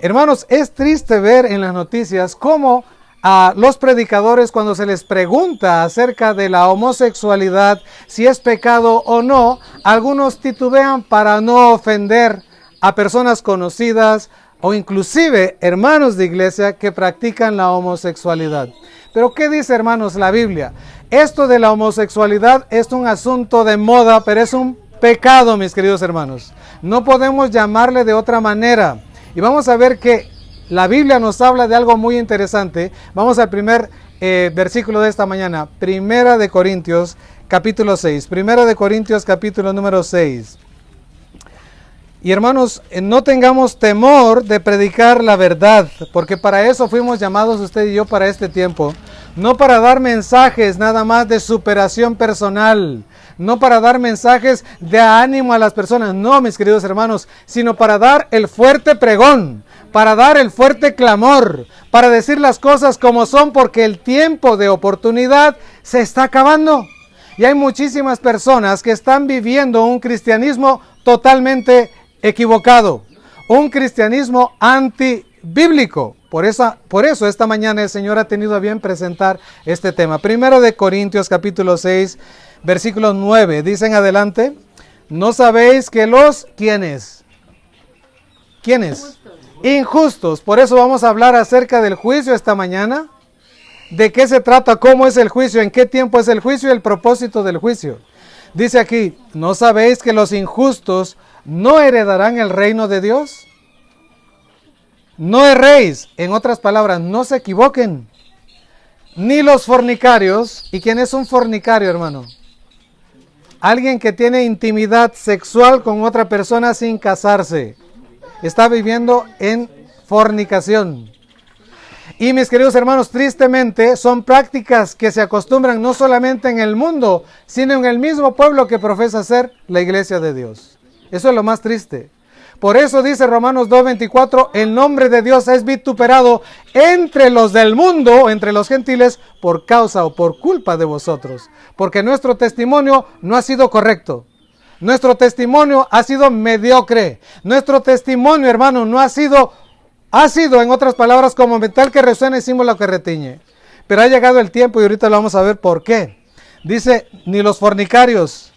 Hermanos, es triste ver en las noticias cómo a los predicadores, cuando se les pregunta acerca de la homosexualidad, si es pecado o no, algunos titubean para no ofender a personas conocidas o inclusive hermanos de iglesia que practican la homosexualidad. Pero ¿qué dice, hermanos, la Biblia? Esto de la homosexualidad es un asunto de moda, pero es un pecado, mis queridos hermanos. No podemos llamarle de otra manera. Y vamos a ver que la Biblia nos habla de algo muy interesante. Vamos al primer versículo de esta mañana. Primera de Corintios, capítulo 6. Primera de Corintios, capítulo número 6. Y hermanos, no tengamos temor de predicar la verdad, porque para eso fuimos llamados usted y yo para este tiempo. No para dar mensajes nada más de superación personal, no para dar mensajes de ánimo a las personas, no, mis queridos hermanos, sino para dar el fuerte pregón, para dar el fuerte clamor, para decir las cosas como son, porque el tiempo de oportunidad se está acabando. Y hay muchísimas personas que están viviendo un cristianismo totalmente equivocado, un cristianismo antibíblico. Por eso esta mañana el Señor ha tenido a bien presentar este tema. Primero de Corintios capítulo 6, versículo 9, dicen adelante: ¿no sabéis que los ¿quiénes? ¿Quiénes? Injustos. Por eso vamos a hablar acerca del juicio esta mañana. ¿De qué se trata? ¿Cómo es el juicio? ¿En qué tiempo es el juicio? Y el propósito del juicio. Dice aquí: ¿no sabéis que los injustos no heredarán el reino de Dios? No erréis, en otras palabras, no se equivoquen. Ni los fornicarios. ¿Y quién es un fornicario, hermano? Alguien que tiene intimidad sexual con otra persona sin casarse. Está viviendo en fornicación. Y mis queridos hermanos, tristemente son prácticas que se acostumbran no solamente en el mundo, sino en el mismo pueblo que profesa ser la iglesia de Dios. Eso es lo más triste. Por eso dice Romanos 2:24, el nombre de Dios es vituperado entre los del mundo, entre los gentiles, por causa o por culpa de vosotros. Porque nuestro testimonio no ha sido correcto. Nuestro testimonio ha sido mediocre. Nuestro testimonio, hermano, no ha sido, en otras palabras, como metal que resuena y símbolo que retiñe. Pero ha llegado el tiempo y ahorita lo vamos a ver por qué. Dice, ni los fornicarios,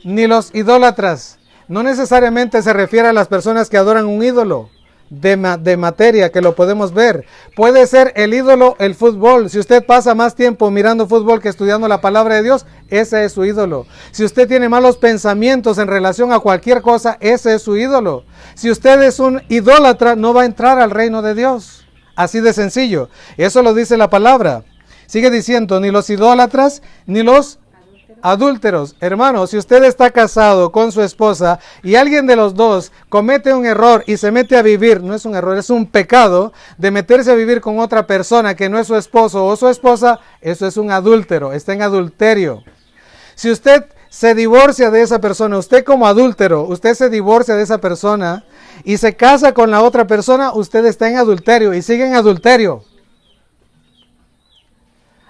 ni los idólatras. No necesariamente se refiere a las personas que adoran un ídolo de materia, que lo podemos ver. Puede ser el ídolo, el fútbol. Si usted pasa más tiempo mirando fútbol que estudiando la palabra de Dios, ese es su ídolo. Si usted tiene malos pensamientos en relación a cualquier cosa, ese es su ídolo. Si usted es un idólatra, no va a entrar al reino de Dios. Así de sencillo. Eso lo dice la palabra. Sigue diciendo, ni los idólatras, ni los adúlteros. Hermano, si usted está casado con su esposa y alguien de los dos comete un error y se mete a vivir, no es un error, es un pecado de meterse a vivir con otra persona que no es su esposo o su esposa, eso es un adúltero, está en adulterio. Si usted se divorcia de esa persona, usted como adúltero, usted se divorcia de esa persona y se casa con la otra persona, usted está en adulterio y sigue en adulterio.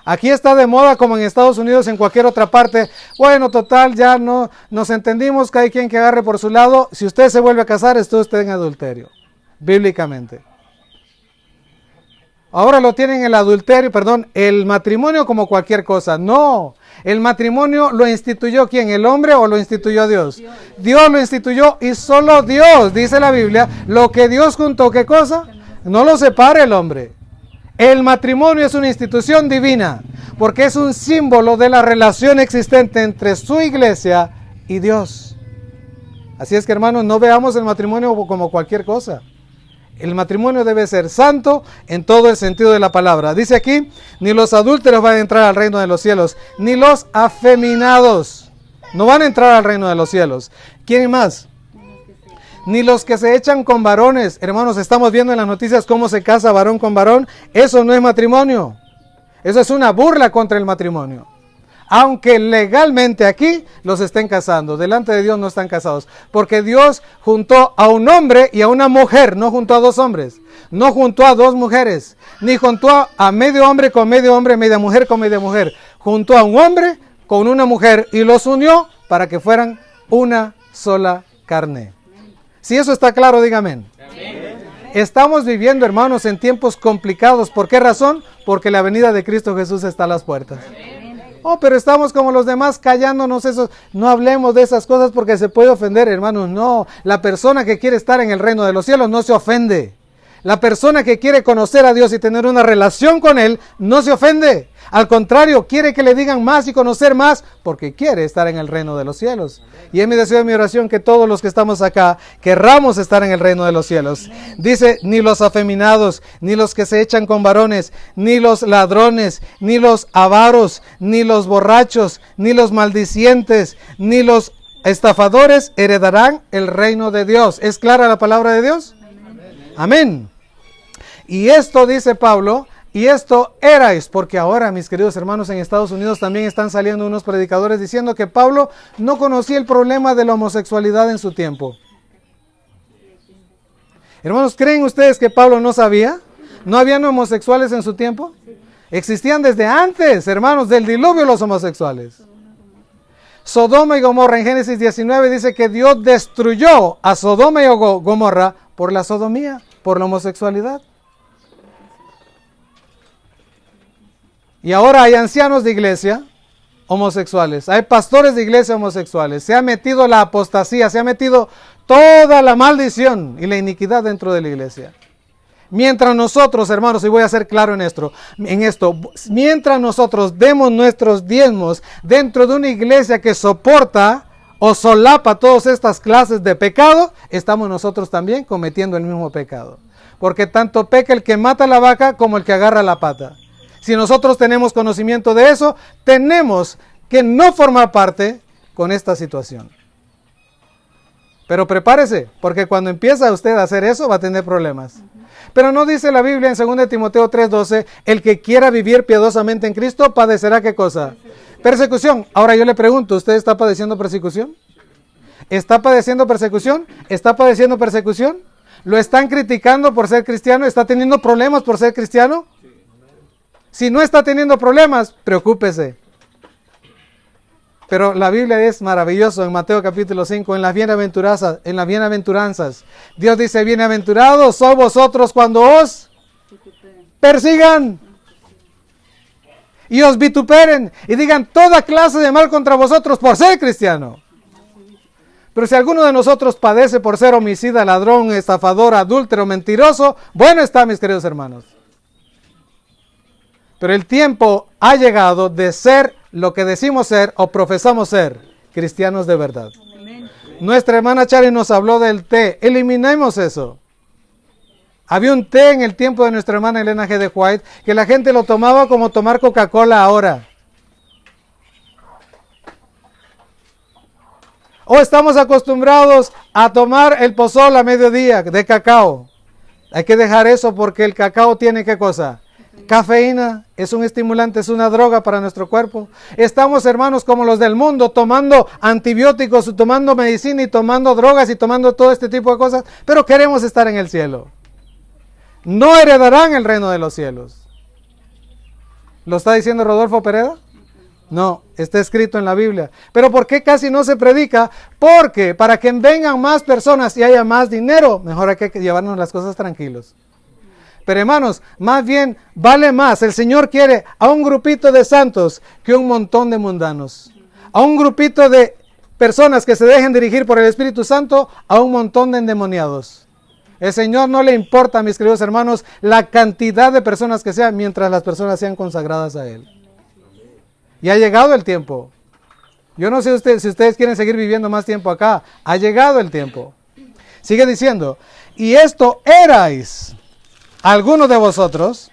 Aquí está de moda como en Estados Unidos, en cualquier otra parte. Bueno, total, ya no nos entendimos, que hay quien que agarre por su lado. Si usted se vuelve a casar, está usted en adulterio, bíblicamente. Ahora lo tienen el matrimonio como cualquier cosa. No, el matrimonio lo instituyó ¿quién? ¿El hombre o lo instituyó Dios? Dios lo instituyó y solo Dios, dice la Biblia, lo que Dios juntó, ¿qué cosa? No lo separa el hombre. El matrimonio es una institución divina, porque es un símbolo de la relación existente entre su iglesia y Dios. Así es que, hermanos, no veamos el matrimonio como cualquier cosa. El matrimonio debe ser santo en todo el sentido de la palabra. Dice aquí, ni los adúlteros van a entrar al reino de los cielos, ni los afeminados no van a entrar al reino de los cielos. ¿Quién más? Ni los que se echan con varones. Hermanos, estamos viendo en las noticias cómo se casa varón con varón. Eso no es matrimonio. Eso es una burla contra el matrimonio. Aunque legalmente aquí los estén casando, delante de Dios no están casados. Porque Dios juntó a un hombre y a una mujer, no juntó a dos hombres. No juntó a dos mujeres. Ni juntó a medio hombre, media mujer con media mujer. Juntó a un hombre con una mujer y los unió para que fueran una sola carne. Si eso está claro, dígame. Amén. Estamos viviendo, hermanos, en tiempos complicados. ¿Por qué razón? Porque la venida de Cristo Jesús está a las puertas. Oh, pero estamos como los demás callándonos eso. No hablemos de esas cosas porque se puede ofender, hermanos. No, la persona que quiere estar en el reino de los cielos no se ofende. La persona que quiere conocer a Dios y tener una relación con Él no se ofende. Al contrario, quiere que le digan más y conocer más porque quiere estar en el reino de los cielos. Y es mi deseo y mi oración que todos los que estamos acá querramos estar en el reino de los cielos. Dice, ni los afeminados, ni los que se echan con varones, ni los ladrones, ni los avaros, ni los borrachos, ni los maldicientes, ni los estafadores heredarán el reino de Dios. ¿Es clara la palabra de Dios? Amén. Y esto dice Pablo, y esto erais, porque ahora, mis queridos hermanos, en Estados Unidos también están saliendo unos predicadores diciendo que Pablo no conocía el problema de la homosexualidad en su tiempo. Hermanos, ¿creen ustedes que Pablo no sabía? ¿No habían homosexuales en su tiempo? Existían desde antes, hermanos, del diluvio los homosexuales. Sodoma y Gomorra, en Génesis 19 dice que Dios destruyó a Sodoma y Gomorra por la sodomía, por la homosexualidad. Y ahora hay ancianos de iglesia homosexuales, hay pastores de iglesia homosexuales. Se ha metido la apostasía, se ha metido toda la maldición y la iniquidad dentro de la iglesia. Mientras nosotros, hermanos, y voy a ser claro en esto, mientras nosotros demos nuestros diezmos dentro de una iglesia que soporta o solapa todas estas clases de pecado, estamos nosotros también cometiendo el mismo pecado. Porque tanto peca el que mata la vaca como el que agarra la pata. Si nosotros tenemos conocimiento de eso, tenemos que no formar parte con esta situación. Pero prepárese, porque cuando empieza usted a hacer eso va a tener problemas. Pero no dice la Biblia en 2 Timoteo 3:12, el que quiera vivir piadosamente en Cristo padecerá ¿qué cosa? Persecución. Ahora yo le pregunto, ¿usted está padeciendo persecución? ¿Está padeciendo persecución? ¿Está padeciendo persecución? ¿Lo están criticando por ser cristiano? ¿Está teniendo problemas por ser cristiano? Si no está teniendo problemas, preocúpese. Pero la Biblia es maravilloso en Mateo capítulo 5, en las bienaventuranzas. Dios dice, bienaventurados sois vosotros cuando os persigan y os vituperen y digan toda clase de mal contra vosotros por ser cristiano. Pero si alguno de nosotros padece por ser homicida, ladrón, estafador, adúltero, mentiroso, bueno está, mis queridos hermanos. Pero el tiempo ha llegado de ser lo que decimos ser o profesamos ser, cristianos de verdad. Amén. Nuestra hermana Chari nos habló del té. Eliminemos eso. Había un té en el tiempo de nuestra hermana Elena G. de White que la gente lo tomaba como tomar Coca-Cola ahora. O estamos acostumbrados a tomar el pozol a mediodía de cacao. Hay que dejar eso porque el cacao tiene ¿qué cosa? Cafeína, es un estimulante, es una droga para nuestro cuerpo. Estamos, hermanos, como los del mundo, tomando antibióticos, tomando medicina y tomando drogas y tomando todo este tipo de cosas, pero queremos estar en el cielo. No heredarán el reino de los cielos. ¿Lo está diciendo Rodolfo Pereda? No, está escrito en la Biblia. ¿Pero por qué casi no se predica? Porque para que vengan más personas y haya más dinero, mejor hay que llevarnos las cosas tranquilos. Pero hermanos, más bien vale más. El Señor quiere a un grupito de santos que un montón de mundanos. A un grupito de personas que se dejen dirigir por el Espíritu Santo a un montón de endemoniados. El Señor no le importa, mis queridos hermanos, la cantidad de personas que sean mientras las personas sean consagradas a Él. Y ha llegado el tiempo. Yo no sé si ustedes quieren seguir viviendo más tiempo acá. Ha llegado el tiempo. Sigue diciendo, y esto erais algunos de vosotros,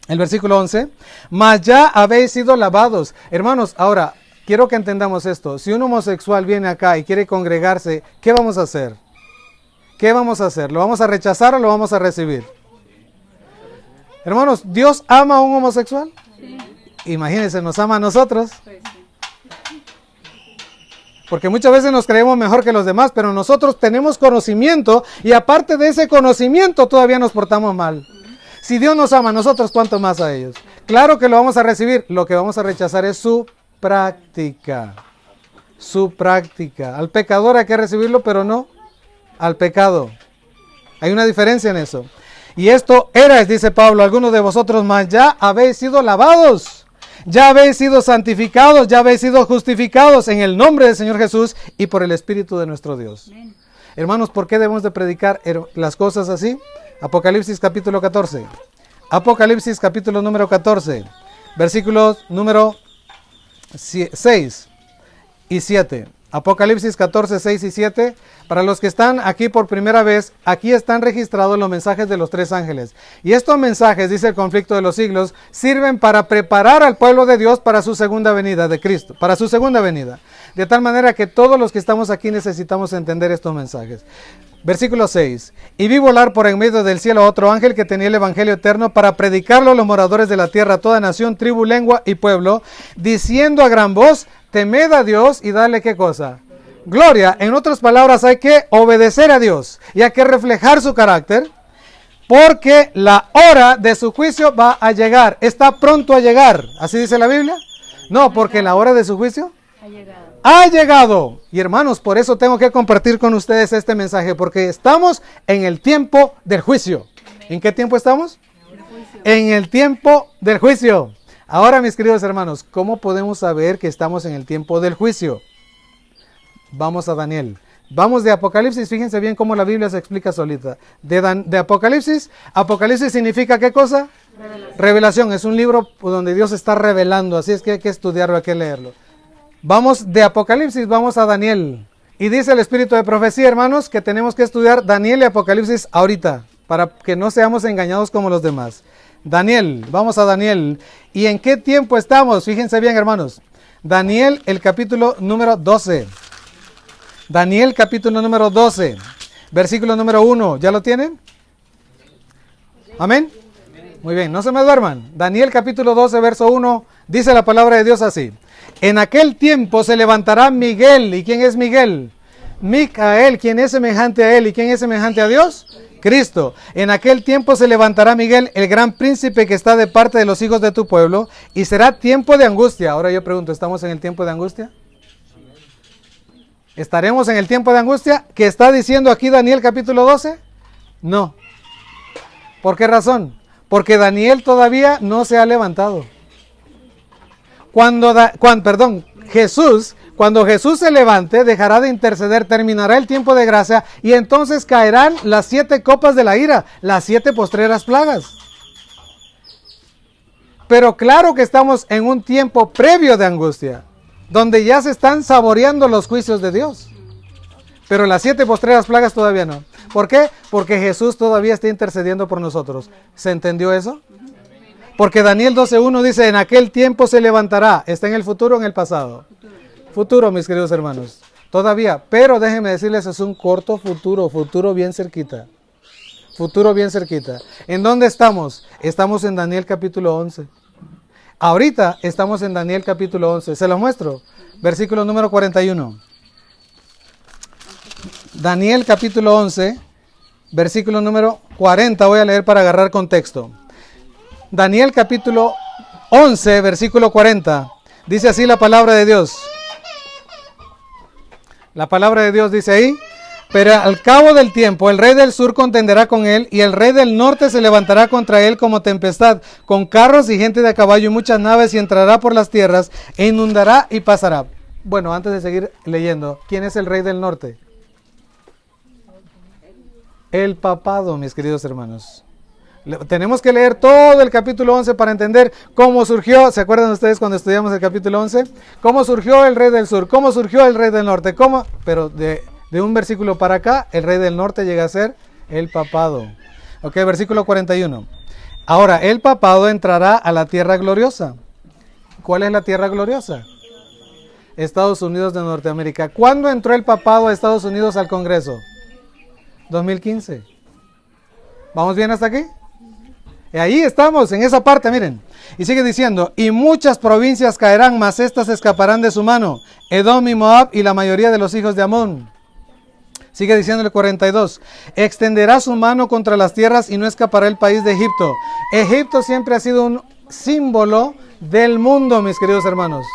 el versículo 11, mas ya habéis sido lavados. Hermanos, ahora, quiero que entendamos esto. Si un homosexual viene acá y quiere congregarse, ¿qué vamos a hacer? ¿Qué vamos a hacer? ¿Lo vamos a rechazar o lo vamos a recibir? Hermanos, ¿Dios ama a un homosexual? Sí. Imagínense, nos ama a nosotros. Porque muchas veces nos creemos mejor que los demás, pero nosotros tenemos conocimiento y aparte de ese conocimiento todavía nos portamos mal. Si Dios nos ama a nosotros, ¿cuánto más a ellos? Claro que lo vamos a recibir, lo que vamos a rechazar es su práctica. Su práctica. Al pecador hay que recibirlo, pero no al pecado. Hay una diferencia en eso. Y esto erais, dice Pablo, algunos de vosotros más, ya habéis sido lavados, ya habéis sido santificados, ya habéis sido justificados en el nombre del Señor Jesús y por el Espíritu de nuestro Dios. Amén. Hermanos, ¿por qué debemos de predicar las cosas así? Apocalipsis capítulo 14. Apocalipsis capítulo número 14, versículos número 6 y 7. Apocalipsis 14, 6 y 7. Para los que están aquí por primera vez, aquí están registrados los mensajes de los 3 ángeles. Y estos mensajes, dice el conflicto de los siglos, sirven para preparar al pueblo de Dios para su segunda venida de Cristo, para su segunda venida. De tal manera que todos los que estamos aquí necesitamos entender estos mensajes. Versículo 6. Y vi volar por en medio del cielo a otro ángel que tenía el evangelio eterno para predicarlo a los moradores de la tierra, toda nación, tribu, lengua y pueblo, diciendo a gran voz, temed a Dios y dale ¿qué cosa? Gloria. En otras palabras, hay que obedecer a Dios y hay que reflejar su carácter, porque la hora de su juicio va a llegar, está pronto a llegar. ¿Así dice la Biblia? No, porque la hora de su juicio ha llegado. Y hermanos, por eso tengo que compartir con ustedes este mensaje, porque estamos en el tiempo del juicio. ¿En qué tiempo estamos? En el tiempo del juicio. Ahora, mis queridos hermanos, ¿cómo podemos saber que estamos en el tiempo del juicio? Vamos a Daniel. Vamos de Apocalipsis, fíjense bien cómo la Biblia se explica solita. De Apocalipsis, Apocalipsis significa ¿qué cosa? Revelación. Es un libro donde Dios está revelando, así es que hay que estudiarlo, hay que leerlo. Vamos de Apocalipsis, vamos a Daniel. Y dice el espíritu de profecía, hermanos, que tenemos que estudiar Daniel y Apocalipsis ahorita, para que no seamos engañados como los demás. Daniel, vamos a Daniel. ¿Y en qué tiempo estamos? Fíjense bien, hermanos. Daniel, el capítulo número 12. Daniel, capítulo número 12, versículo número 1. ¿Ya lo tienen? ¿Amén? Muy bien, no se me duerman. Daniel, capítulo 12, verso 1, dice la palabra de Dios así. En aquel tiempo se levantará Miguel. ¿Y quién es Miguel? Micael. ¿Quién es semejante a él? ¿Y quién es semejante a Dios? Cristo. En aquel tiempo se levantará Miguel, el gran príncipe que está de parte de los hijos de tu pueblo, y será tiempo de angustia. Ahora yo pregunto, ¿estamos en el tiempo de angustia? ¿Estaremos en el tiempo de angustia que está diciendo aquí Daniel capítulo 12? No. ¿Por qué razón? Porque Daniel todavía no se ha levantado. Cuando Jesús se levante, dejará de interceder, terminará el tiempo de gracia y entonces caerán las 7 copas de la ira, las 7 postreras plagas. Pero claro que estamos en un tiempo previo de angustia, donde ya se están saboreando los juicios de Dios. Pero las 7 postreras plagas todavía no. ¿Por qué? Porque Jesús todavía está intercediendo por nosotros. ¿Se entendió eso? Porque Daniel 12:1 dice, en aquel tiempo se levantará. ¿Está en el futuro o en el pasado? Futuro, mis queridos hermanos. Todavía. Pero déjenme decirles, es un corto futuro. Futuro bien cerquita. Futuro bien cerquita. ¿En dónde estamos? Estamos en Daniel capítulo 11. Ahorita estamos en Daniel capítulo 11. Se lo muestro. Versículo número 41. Daniel capítulo 11, versículo número 40. Voy a leer para agarrar contexto. Daniel capítulo 11, versículo 40. Dice así la palabra de Dios. La palabra de Dios dice ahí. Pero al cabo del tiempo, el rey del sur contenderá con él, y el rey del norte se levantará contra él como tempestad, con carros y gente de a caballo y muchas naves, y entrará por las tierras, e inundará y pasará. Bueno, antes de seguir leyendo, ¿quién es el rey del norte? El papado, mis queridos hermanos. Tenemos que leer todo el capítulo 11 para entender cómo surgió. ¿Se acuerdan ustedes cuando estudiamos el capítulo 11? ¿Cómo surgió el rey del sur? ¿Cómo surgió el rey del norte? ¿Cómo? Pero de un versículo para acá, el rey del norte llega a ser el papado. Ok, versículo 41. Ahora, el papado entrará a la tierra gloriosa. ¿Cuál es la tierra gloriosa? Estados Unidos de Norteamérica. ¿Cuándo entró el papado a Estados Unidos al Congreso? 2015. ¿Vamos bien hasta aquí? Y ahí estamos, en esa parte, miren. Y sigue diciendo, y muchas provincias caerán, mas estas escaparán de su mano. Edom y Moab y la mayoría de los hijos de Amón. Sigue diciendo el 42, extenderá su mano contra las tierras y no escapará el país de Egipto. Egipto siempre ha sido un símbolo del mundo, mis queridos hermanos.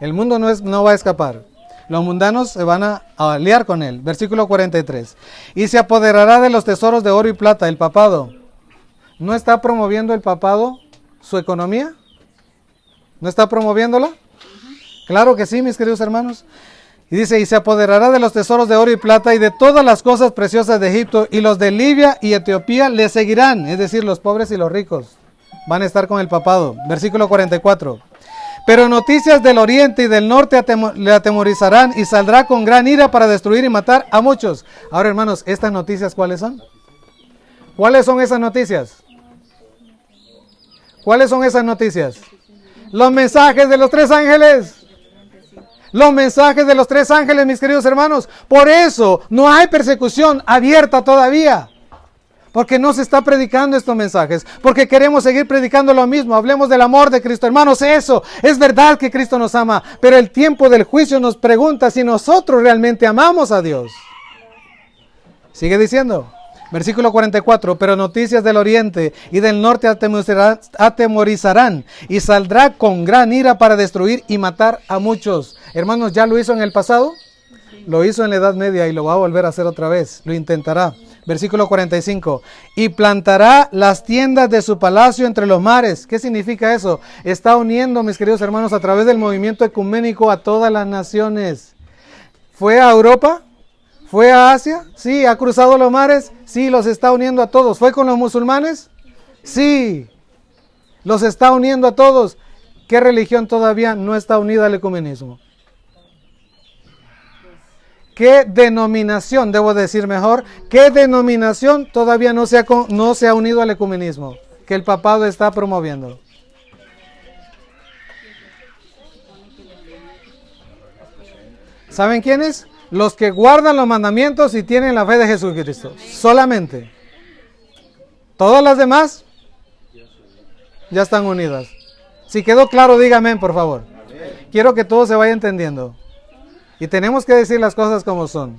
El mundo no va a escapar. Los mundanos se van a aliar con él. Versículo 43. Y se apoderará de los tesoros de oro y plata, el papado. ¿No está promoviendo el papado su economía? ¿No está promoviéndola? Claro que sí, mis queridos hermanos. Y dice, y se apoderará de los tesoros de oro y plata y de todas las cosas preciosas de Egipto, y los de Libia y Etiopía le seguirán, es decir, los pobres y los ricos van a estar con el papado. Versículo 44. Pero noticias del oriente y del norte le atemorizarán y saldrá con gran ira para destruir y matar a muchos. Ahora, hermanos, ¿estas noticias cuáles son? ¿Cuáles son esas noticias? ¿Cuáles son esas noticias? Los mensajes de los 3 ángeles. Los mensajes de los 3 ángeles, mis queridos hermanos. Por eso no hay persecución abierta todavía. Porque no se está predicando estos mensajes. Porque queremos seguir predicando lo mismo. Hablemos del amor de Cristo. Hermanos, eso es verdad que Cristo nos ama. Pero el tiempo del juicio nos pregunta si nosotros realmente amamos a Dios. Sigue diciendo. Versículo 44. Pero noticias del oriente y del norte atemorizarán y saldrá con gran ira para destruir y matar a muchos. Hermanos, ¿ya lo hizo en el pasado? Lo hizo en la Edad Media y lo va a volver a hacer otra vez. Lo intentará. Versículo 45. Y plantará las tiendas de su palacio entre los mares. ¿Qué significa eso? Está uniendo, mis queridos hermanos, a través del movimiento ecuménico a todas las naciones. ¿Fue a Europa? ¿Fue a Asia? Sí. ¿Ha cruzado los mares? Sí, los está uniendo a todos. ¿Fue con los musulmanes? Sí. Los está uniendo a todos. ¿Qué religión todavía no está unida al ecumenismo? ¿Qué denominación, debo decir mejor, qué denominación todavía no se ha unido al ecumenismo que el papado está promoviendo? ¿Saben quiénes? Los que guardan los mandamientos y tienen la fe de Jesucristo. Solamente. Todas las demás ya están unidas. Si quedó claro, dígame, por favor. Quiero que todo se vaya entendiendo. Y tenemos que decir las cosas como son.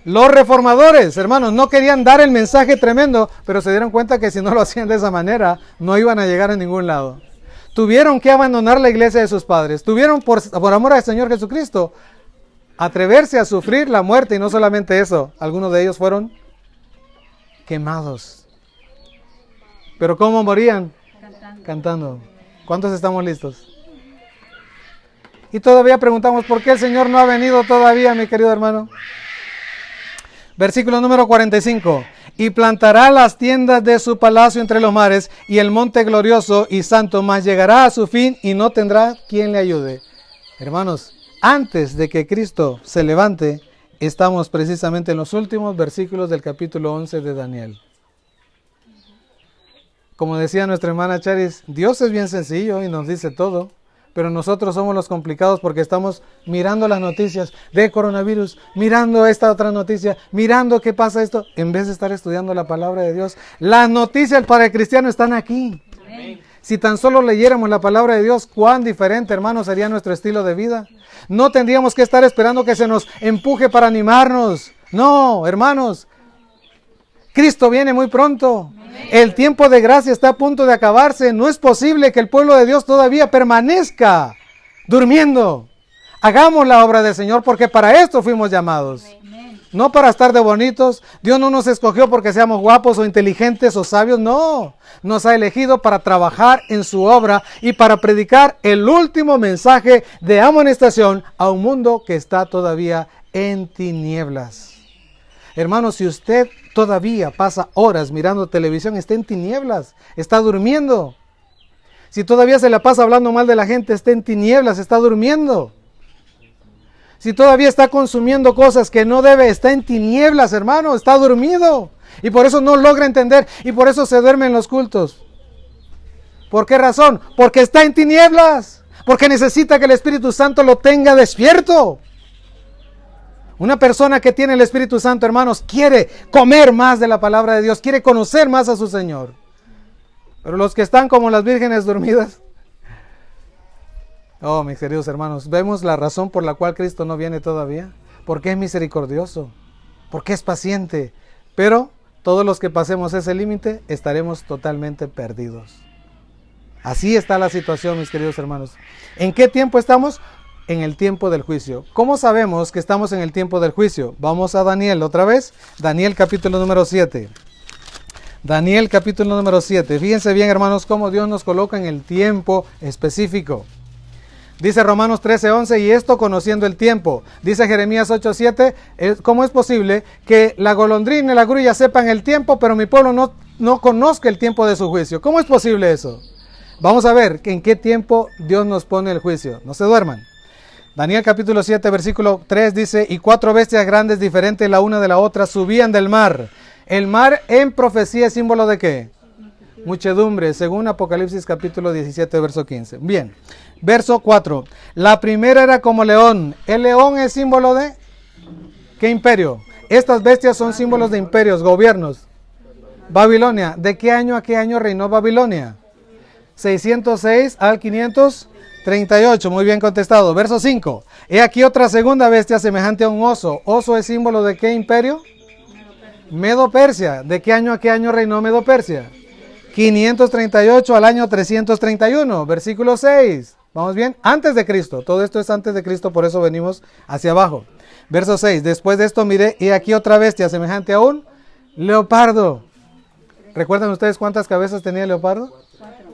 Los reformadores, hermanos, no querían dar el mensaje tremendo, pero se dieron cuenta que si no lo hacían de esa manera, no iban a llegar a ningún lado. Tuvieron que abandonar la iglesia de sus padres. Tuvieron, por amor al Señor Jesucristo, atreverse a sufrir la muerte. Y no solamente eso, algunos de ellos fueron quemados. ¿Pero cómo morían? Cantando. ¿Cuántos estamos listos? Y todavía preguntamos, ¿por qué el Señor no ha venido todavía, mi querido hermano? Versículo número 45. Y plantará las tiendas de su palacio entre los mares y el monte glorioso y santo, mas llegará a su fin y no tendrá quien le ayude. Hermanos, antes de que Cristo se levante, estamos precisamente en los últimos versículos del capítulo 11 de Daniel. Como decía nuestra hermana Charis, Dios es bien sencillo y nos dice todo. Pero nosotros somos los complicados porque estamos mirando las noticias de coronavirus, mirando esta otra noticia, mirando qué pasa esto, en vez de estar estudiando la palabra de Dios. Las noticias para el cristiano están aquí. Amén. Si tan solo leyéramos la palabra de Dios, cuán diferente, hermanos, sería nuestro estilo de vida. No tendríamos que estar esperando que se nos empuje para animarnos. No, hermanos, Cristo viene muy pronto. El tiempo de gracia está a punto de acabarse. No es posible que el pueblo de Dios todavía permanezca durmiendo. Hagamos la obra del Señor porque para esto fuimos llamados. No para estar de bonitos. Dios no nos escogió porque seamos guapos o inteligentes o sabios. No. Nos ha elegido para trabajar en su obra y para predicar el último mensaje de amonestación a un mundo que está todavía en tinieblas. Hermanos, si usted todavía pasa horas mirando televisión, está en tinieblas, está durmiendo. Si todavía se la pasa hablando mal de la gente, está en tinieblas, está durmiendo. Si todavía está consumiendo cosas que no debe, está en tinieblas, hermano, está dormido. Y por eso no logra entender y por eso se duerme en los cultos. ¿Por qué razón? Porque está en tinieblas, porque necesita que el Espíritu Santo lo tenga despierto. Una persona que tiene el Espíritu Santo, hermanos, quiere comer más de la palabra de Dios, quiere conocer más a su Señor. Pero los que están como las vírgenes dormidas, oh, mis queridos hermanos, vemos la razón por la cual Cristo no viene todavía. Porque es misericordioso, porque es paciente. Pero todos los que pasemos ese límite estaremos totalmente perdidos. Así está la situación, mis queridos hermanos. ¿En qué tiempo estamos? en el tiempo del juicio. ¿Cómo sabemos que estamos en el tiempo del juicio? Vamos a Daniel otra vez. Daniel capítulo número 7. Daniel capítulo número 7. Fíjense bien, hermanos, cómo Dios nos coloca en el tiempo específico. Dice Romanos 13:11, y esto conociendo el tiempo. Dice Jeremías 8:7, ¿cómo es posible que la golondrina y la grulla sepan el tiempo, pero mi pueblo no conozca el tiempo de su juicio? ¿Cómo es posible eso? Vamos a ver en qué tiempo Dios nos pone el juicio. No se duerman. Daniel capítulo 7, versículo 3 dice, y 4 bestias grandes diferentes la una de la otra subían del mar. El mar en profecía es símbolo de ¿qué? Muchedumbre, según Apocalipsis capítulo 17, verso 15. Bien, verso 4. La primera era como león. El león es símbolo de ¿qué imperio? Estas bestias son símbolos de imperios, gobiernos. Babilonia. ¿De qué año a qué año reinó Babilonia? 606 al 538. Muy bien contestado. Verso 5. He aquí otra segunda bestia semejante a un oso. ¿Oso es símbolo de qué imperio? Medo-Persia. ¿De qué año a qué año reinó Medo-Persia? 538 al año 331, versículo 6. ¿Vamos bien? Antes de Cristo. Todo esto es antes de Cristo, por eso venimos hacia abajo. Verso 6. Después de esto miré, y aquí otra bestia semejante a un leopardo. ¿Recuerdan ustedes cuántas cabezas tenía el leopardo?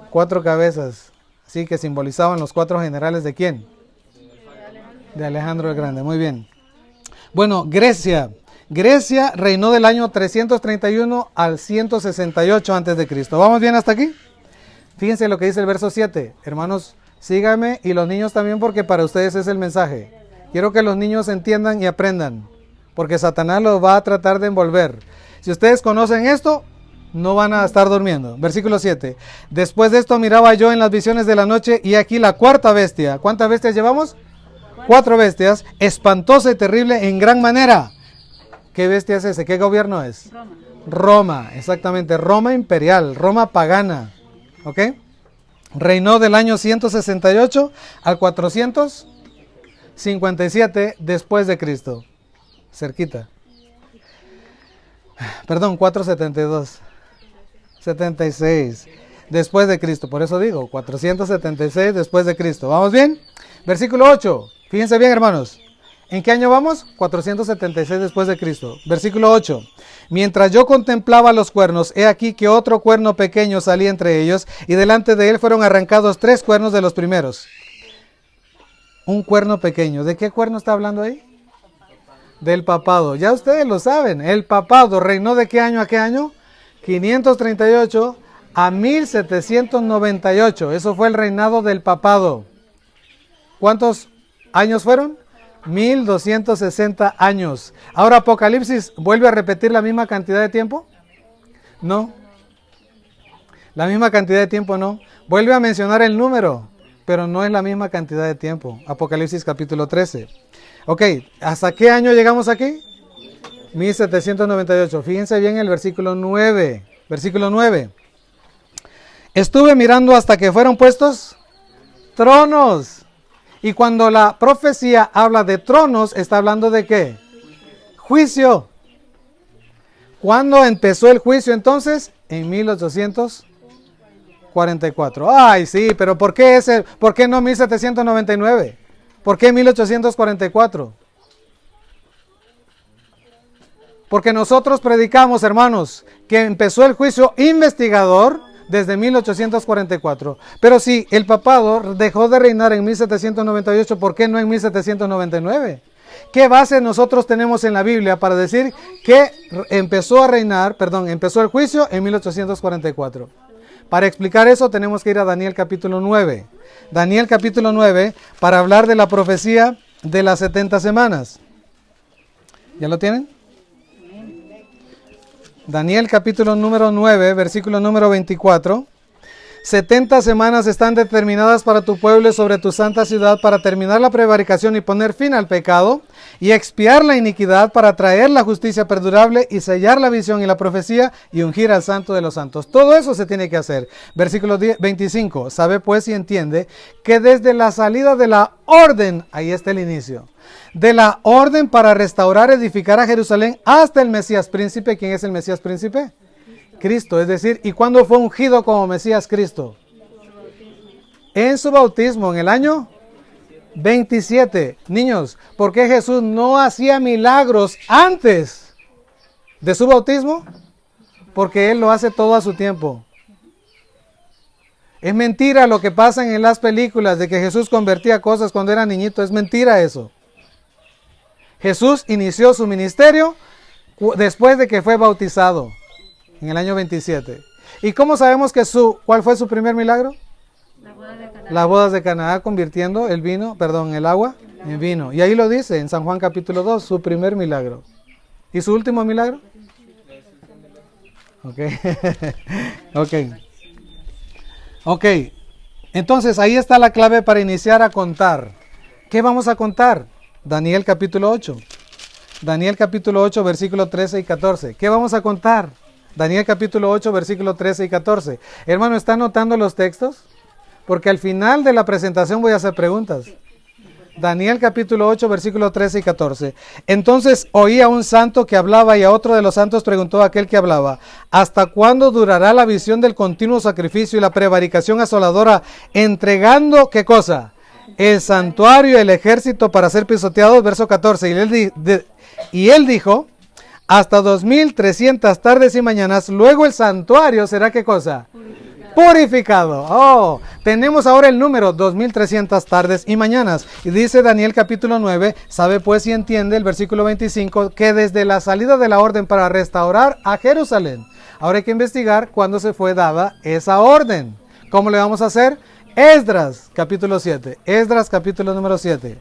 4 cabezas. Así que simbolizaban los 4 generales ¿de quién? De Alejandro el Grande. Muy bien. Bueno, Grecia. Grecia reinó del año 331 al 168 antes de Cristo. ¿Vamos bien hasta aquí? Fíjense lo que dice el verso 7. Hermanos, síganme y los niños también porque para ustedes es el mensaje. Quiero que los niños entiendan y aprendan, porque Satanás los va a tratar de envolver. Si ustedes conocen esto, no van a estar durmiendo. Versículo 7. Después de esto miraba yo en las visiones de la noche y aquí la cuarta bestia. ¿Cuántas bestias llevamos? 4 bestias, espantosa y terrible en gran manera. ¿Qué bestia es ese? ¿Qué gobierno es? Roma, exactamente. Roma imperial, Roma pagana. ¿Ok? Reinó del año 168 al 457 después de Cristo. Cerquita. Perdón, 472. 76 después de Cristo. Por eso digo, 476 después de Cristo. ¿Vamos bien? Versículo 8. Fíjense bien, hermanos. ¿En qué año vamos? 476 después de Cristo. Versículo 8. Mientras yo contemplaba los cuernos, he aquí que otro cuerno pequeño salía entre ellos, y delante de él fueron arrancados 3 cuernos de los primeros. Un cuerno pequeño. ¿De qué cuerno está hablando ahí? Del papado. Ya ustedes lo saben. El papado reinó ¿de qué año a qué año? 538 a 1798. Eso fue el reinado del papado. ¿Cuántos años fueron? 1260 años. Ahora Apocalipsis vuelve a repetir la misma cantidad de tiempo. No. La misma cantidad de tiempo no. Vuelve a mencionar el número, pero no es la misma cantidad de tiempo. Apocalipsis capítulo 13. Ok, ¿hasta qué año llegamos aquí? 1798. Fíjense bien el versículo 9. Versículo 9. Estuve mirando hasta que fueron puestos tronos. Y cuando la profecía habla de tronos, está hablando de ¿qué? Juicio. ¿Cuándo empezó el juicio entonces? En 1844. Ay, sí, pero ¿por qué no 1799? ¿Por qué 1844? Porque nosotros predicamos, hermanos, que empezó el juicio investigador desde 1844. Pero si el papado dejó de reinar en 1798, ¿por qué no en 1799? ¿Qué base nosotros tenemos en la Biblia para decir que empezó el juicio en 1844? Para explicar eso tenemos que ir a Daniel capítulo 9. Daniel capítulo 9 para hablar de la profecía de las 70 semanas. ¿Ya lo tienen? Daniel capítulo número 9, versículo número 24. 70 semanas están determinadas para tu pueblo y sobre tu santa ciudad para terminar la prevaricación y poner fin al pecado y expiar la iniquidad para traer la justicia perdurable y sellar la visión y la profecía y ungir al santo de los santos. Todo eso se tiene que hacer. Versículo 25. Sabe pues y entiende que desde la salida de la orden, ahí está el inicio, de la orden para restaurar, edificar a Jerusalén hasta el Mesías príncipe. ¿Quién es el Mesías príncipe? Cristo, es decir, ¿y cuándo fue ungido como Mesías Cristo? En su bautismo, en el año 27. Niños, ¿por qué Jesús no hacía milagros antes de su bautismo? Porque Él lo hace todo a su tiempo. Es mentira lo que pasa en las películas de que Jesús convertía cosas cuando era niñito. Es mentira eso. Jesús inició su ministerio después de que fue bautizado en el año 27. ¿Y cómo sabemos que cuál fue su primer milagro? Las bodas de Caná, convirtiendo el agua en vino. Y ahí lo dice en San Juan capítulo 2, su primer milagro. ¿Y su último milagro? Ok. Entonces ahí está la clave para iniciar a contar. ¿Qué vamos a contar? Daniel capítulo 8. Daniel capítulo 8, versículo 13 y 14. ¿Qué vamos a contar? Daniel capítulo 8, versículo 13 y 14. Hermano, ¿está anotando los textos? Porque al final de la presentación voy a hacer preguntas. Daniel capítulo 8, versículo 13 y 14. Entonces oí a un santo que hablaba y a otro de los santos preguntó a aquel que hablaba: ¿hasta cuándo durará la visión del continuo sacrificio y la prevaricación asoladora, entregando qué cosa? El santuario y el ejército para ser pisoteados. Verso 14. Y él dijo: hasta 2300 tardes y mañanas, luego el santuario será ¿qué cosa? Purificado. Oh, tenemos ahora el número 2300 tardes y mañanas. Y dice Daniel capítulo 9, sabe pues y entiende el versículo 25, que desde la salida de la orden para restaurar a Jerusalén. Ahora hay que investigar cuándo se fue dada esa orden. ¿Cómo le vamos a hacer? Esdras capítulo 7. Esdras capítulo número 7. En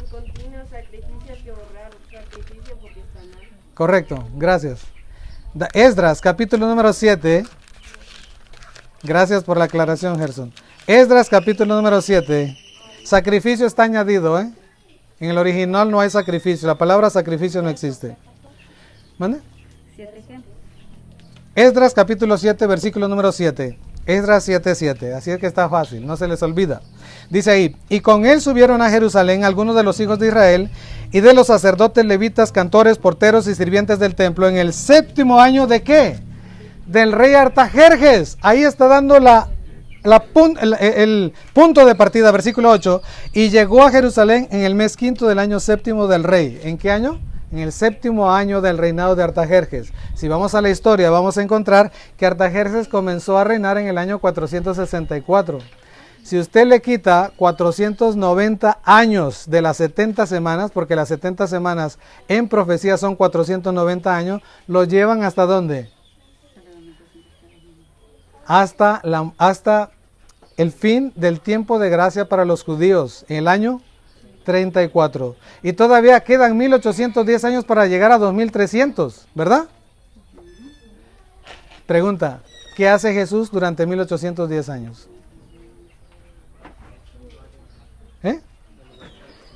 continuo sacrificio que ahorrar sacrificio porque está mal. Correcto, gracias. Esdras capítulo número 7. Gracias por la aclaración, Gerson. Esdras capítulo número 7. Sacrificio está añadido, ¿eh? En el original no hay sacrificio. La palabra sacrificio no existe. ¿Mande? Esdras capítulo 7, versículo número 7. Esdras 7:7. Así es que está fácil, no se les olvida. Dice ahí: y con él subieron a Jerusalén algunos de los hijos de Israel y de los sacerdotes, levitas, cantores, porteros y sirvientes del templo en el 7º año de ¿qué? Del rey Artajerjes. Ahí está dando el punto de partida, versículo 8. Y llegó a Jerusalén en el mes 5º del año 7º del rey. ¿En qué año? En el 7º año del reinado de Artajerjes. Si vamos a la historia, vamos a encontrar que Artajerjes comenzó a reinar en el año 464. Si usted le quita 490 años de las 70 semanas, porque las 70 semanas en profecía son 490 años, lo llevan ¿hasta dónde? Hasta el fin del tiempo de gracia para los judíos, en el año 34. Y todavía quedan 1810 años para llegar a 2300, ¿verdad? Pregunta: ¿qué hace Jesús durante 1810 años?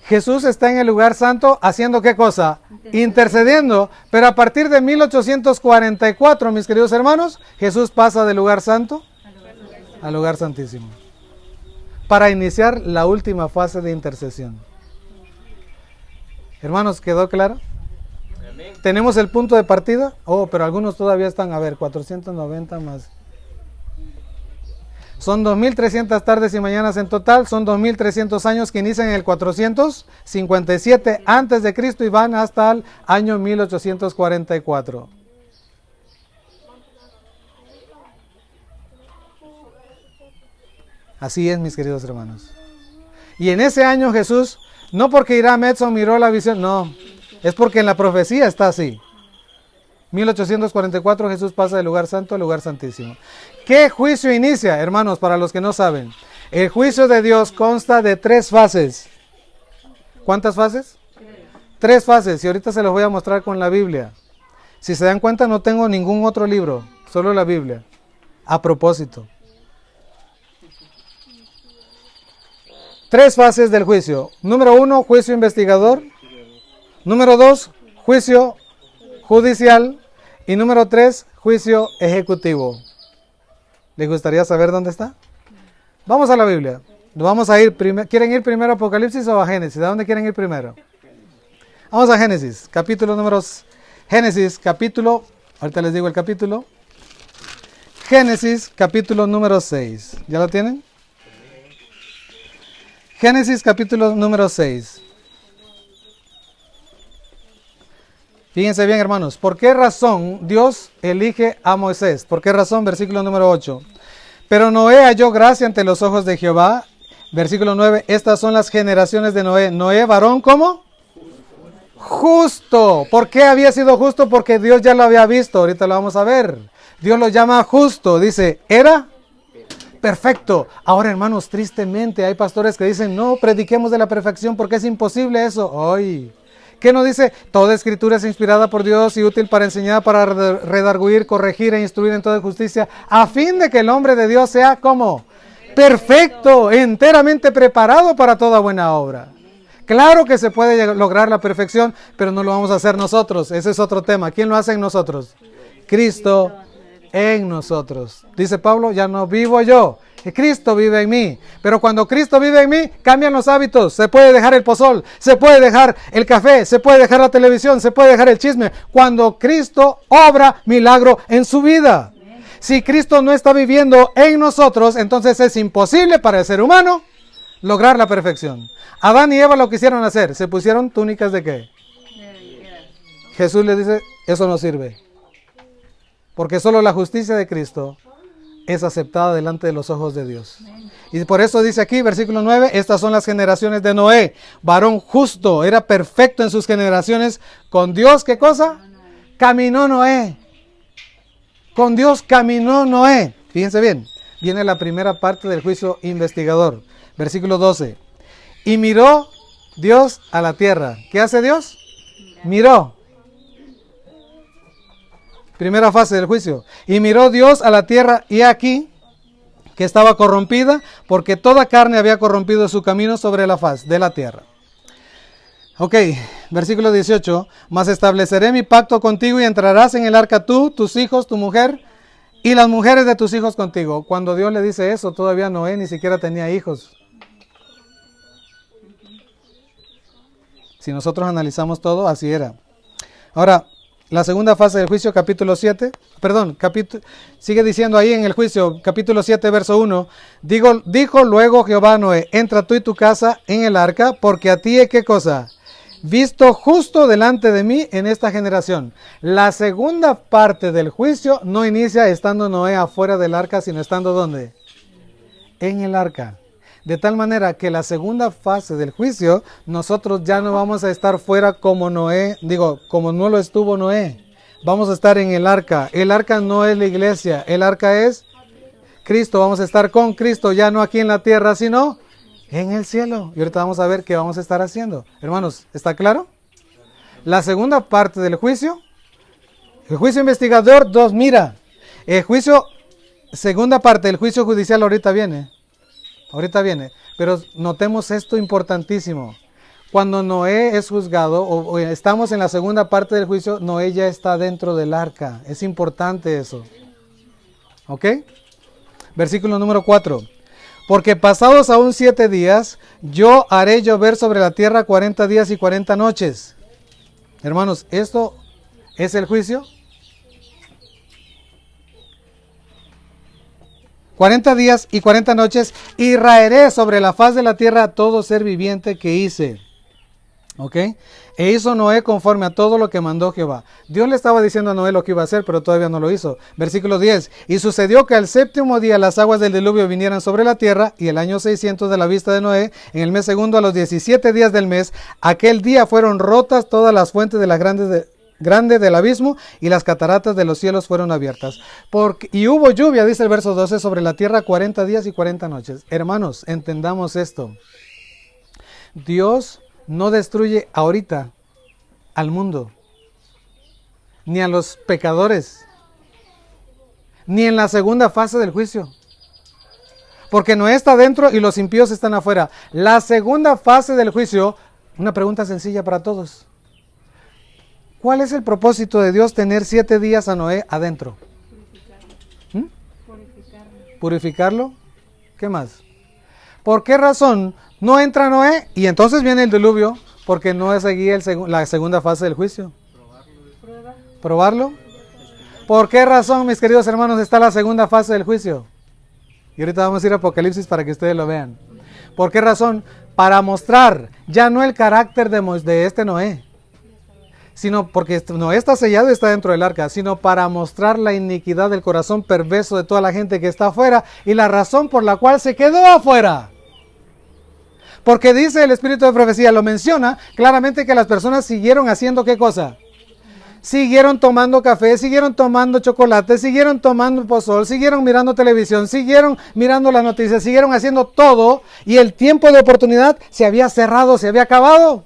Jesús está en el lugar santo haciendo ¿qué cosa? Intercediendo. Pero a partir de 1844, mis queridos hermanos, Jesús pasa del lugar santo al lugar santísimo para iniciar la última fase de intercesión. Hermanos, ¿quedó claro? ¿Tenemos el punto de partida? Oh, pero algunos todavía están, 490 más. Son 2300 tardes y mañanas en total, son 2300 años que inician en el 457 antes de Cristo y van hasta el año 1844. Así es, mis queridos hermanos. Y en ese año Jesús, no porque Hiram Edson miró la visión, no, es porque en la profecía está así. 1844 Jesús pasa del lugar santo al lugar santísimo. ¿Qué juicio inicia, hermanos, para los que no saben? El juicio de Dios consta de 3 fases. ¿Cuántas fases? 3 fases, y ahorita se los voy a mostrar con la Biblia. Si se dan cuenta, no tengo ningún otro libro, solo la Biblia. A propósito. 3 fases del juicio. Número 1, juicio investigador. Número 2, juicio judicial. Y número 3, juicio ejecutivo. ¿Les gustaría saber dónde está? Vamos a la Biblia. Vamos a ir ¿Quieren ir primero a Apocalipsis o a Génesis? ¿A dónde quieren ir primero? Vamos a Génesis, ahorita les digo el capítulo. Génesis, capítulo número 6. ¿Ya lo tienen? Génesis capítulo número 6. Fíjense bien, hermanos, ¿por qué razón Dios elige a Moisés? ¿Por qué razón? Versículo número 8. Pero Noé halló gracia ante los ojos de Jehová. Versículo 9, estas son las generaciones de Noé. Noé, varón, ¿cómo? Justo. ¿Por qué había sido justo? Porque Dios ya lo había visto. Ahorita lo vamos a ver. Dios lo llama justo. Dice, ¿era? Perfecto. Ahora, hermanos, tristemente hay pastores que dicen, no, prediquemos de la perfección porque es imposible eso. Ay, ¿qué nos dice? Toda escritura es inspirada por Dios y útil para enseñar, para redarguir, corregir e instruir en toda justicia, a fin de que el hombre de Dios sea como perfecto, enteramente preparado para toda buena obra. Claro que se puede lograr la perfección, pero no lo vamos a hacer nosotros. Ese es otro tema. ¿Quién lo hace en nosotros? Cristo en nosotros. Dice Pablo, ya no vivo yo, Cristo vive en mí. Pero cuando Cristo vive en mí, cambian los hábitos. Se puede dejar el pozol, se puede dejar el café, se puede dejar la televisión, se puede dejar el chisme. Cuando Cristo obra milagro en su vida. Si Cristo no está viviendo en nosotros, entonces es imposible para el ser humano lograr la perfección. Adán y Eva lo quisieron hacer. ¿Se pusieron túnicas de qué? Jesús les dice, eso no sirve. Porque solo la justicia de Cristo es aceptada delante de los ojos de Dios. Y por eso dice aquí, versículo 9, estas son las generaciones de Noé. Varón justo, era perfecto en sus generaciones. Con Dios, ¿qué cosa? Caminó Noé. Con Dios caminó Noé. Fíjense bien, viene la primera parte del juicio investigador. Versículo 12. Y miró Dios a la tierra. ¿Qué hace Dios? Miró. Primera fase del juicio. Y miró Dios a la tierra y aquí que estaba corrompida, porque toda carne había corrompido su camino sobre la faz de la tierra. Ok, versículo 18. Mas estableceré mi pacto contigo y entrarás en el arca tú, tus hijos, tu mujer y las mujeres de tus hijos contigo. Cuando Dios le dice eso, todavía Noé ni siquiera tenía hijos. Si nosotros analizamos todo, así era. Ahora, la segunda fase del juicio, capítulo 7, sigue diciendo ahí en el juicio, capítulo 7, verso 1, dijo luego Jehová a Noé, entra tú y tu casa en el arca, porque a ti, ¿qué cosa? Visto justo delante de mí en esta generación. La segunda parte del juicio no inicia estando Noé afuera del arca, sino estando ¿dónde? En el arca. De tal manera que la segunda fase del juicio, nosotros ya no vamos a estar fuera como Noé, como no lo estuvo Noé. Vamos a estar en el arca. El arca no es la iglesia, el arca es Cristo. Vamos a estar con Cristo, ya no aquí en la tierra, sino en el cielo. Y ahorita vamos a ver qué vamos a estar haciendo. Hermanos, ¿está claro? La segunda parte del juicio, el juicio investigador, mira. El juicio, segunda parte del juicio judicial ahorita viene, pero notemos esto importantísimo. Cuando Noé es juzgado, o estamos en la segunda parte del juicio, Noé ya está dentro del arca. Es importante eso. ¿Ok? Versículo número 4. Porque pasados aún 7 días, yo haré llover sobre la tierra 40 días y 40 noches. Hermanos, ¿esto es el juicio? 40 días y 40 noches, y raeré sobre la faz de la tierra a todo ser viviente que hice. ¿Ok? E hizo Noé conforme a todo lo que mandó Jehová. Dios le estaba diciendo a Noé lo que iba a hacer, pero todavía no lo hizo. Versículo 10. Y sucedió que al séptimo día las aguas del diluvio vinieran sobre la tierra, y el año 600 de la vista de Noé, en el mes segundo, a los 17 días del mes, aquel día fueron rotas todas las fuentes de las grande del abismo, y las cataratas de los cielos fueron abiertas. Y hubo lluvia, dice el verso 12, sobre la tierra 40 días y 40 noches. Hermanos, entendamos esto. Dios no destruye ahorita al mundo, ni a los pecadores, ni en la segunda fase del juicio. Porque Noé está dentro y los impíos están afuera. La segunda fase del juicio, una pregunta sencilla para todos. ¿Cuál es el propósito de Dios tener 7 días a Noé adentro? ¿Purificarlo? ¿Qué más? ¿Por qué razón no entra Noé y entonces viene el diluvio? Porque no seguía la segunda fase del juicio. ¿Probarlo? ¿Por qué razón, mis queridos hermanos, está la segunda fase del juicio? Y ahorita vamos a ir a Apocalipsis para que ustedes lo vean. ¿Por qué razón? para mostrar ya no el carácter de este Noé, sino porque Noé está sellado y está dentro del arca, sino para mostrar la iniquidad del corazón perverso de toda la gente que está afuera y la razón por la cual se quedó afuera. Porque dice el espíritu de profecía, lo menciona claramente, que las personas siguieron haciendo ¿qué cosa? Siguieron tomando café, siguieron tomando chocolate, siguieron tomando pozol, siguieron mirando televisión, siguieron mirando las noticias, siguieron haciendo todo y el tiempo de oportunidad se había cerrado, se había acabado.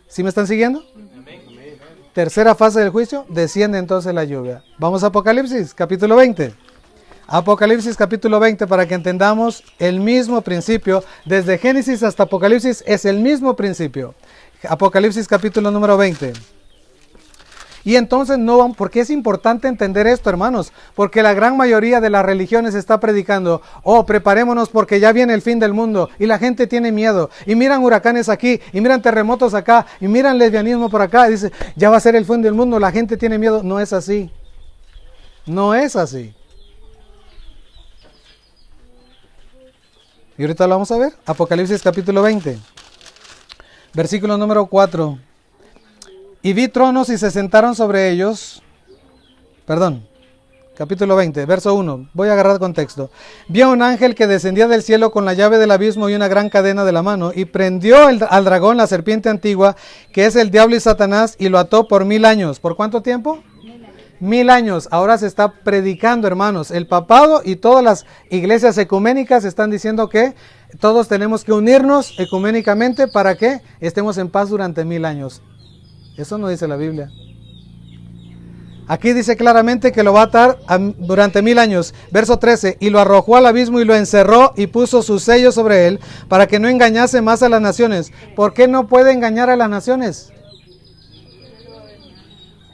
¿Sí me están siguiendo? Tercera fase del juicio, desciende entonces la lluvia. Vamos a Apocalipsis, capítulo 20. Apocalipsis capítulo 20, para que entendamos el mismo principio. Desde Génesis hasta Apocalipsis es el mismo principio. Apocalipsis capítulo número 20. Y entonces ¿por qué es importante entender esto, hermanos? Porque la gran mayoría de las religiones está predicando, preparémonos porque ya viene el fin del mundo, y la gente tiene miedo, y miran huracanes aquí, y miran terremotos acá, y miran lesbianismo por acá, y dice, ya va a ser el fin del mundo, la gente tiene miedo. No es así. No es así. Y ahorita lo vamos a ver. Apocalipsis capítulo 20. Versículo número 4. Y vi tronos y se sentaron sobre ellos. Capítulo 20, verso 1. Voy a agarrar contexto. Vi a un ángel que descendía del cielo con la llave del abismo y una gran cadena de la mano, y prendió al dragón, la serpiente antigua, que es el diablo y Satanás, y lo ató por 1000 años. ¿Por cuánto tiempo? 1000 años. Ahora se está predicando, hermanos. El papado y todas las iglesias ecuménicas están diciendo que todos tenemos que unirnos ecuménicamente para que estemos en paz durante 1000 años. Eso no dice la Biblia. Aquí dice claramente que lo va a atar durante 1000 años. Verso 13. Y lo arrojó al abismo y lo encerró y puso su sello sobre él para que no engañase más a las naciones. ¿Por qué no puede engañar a las naciones?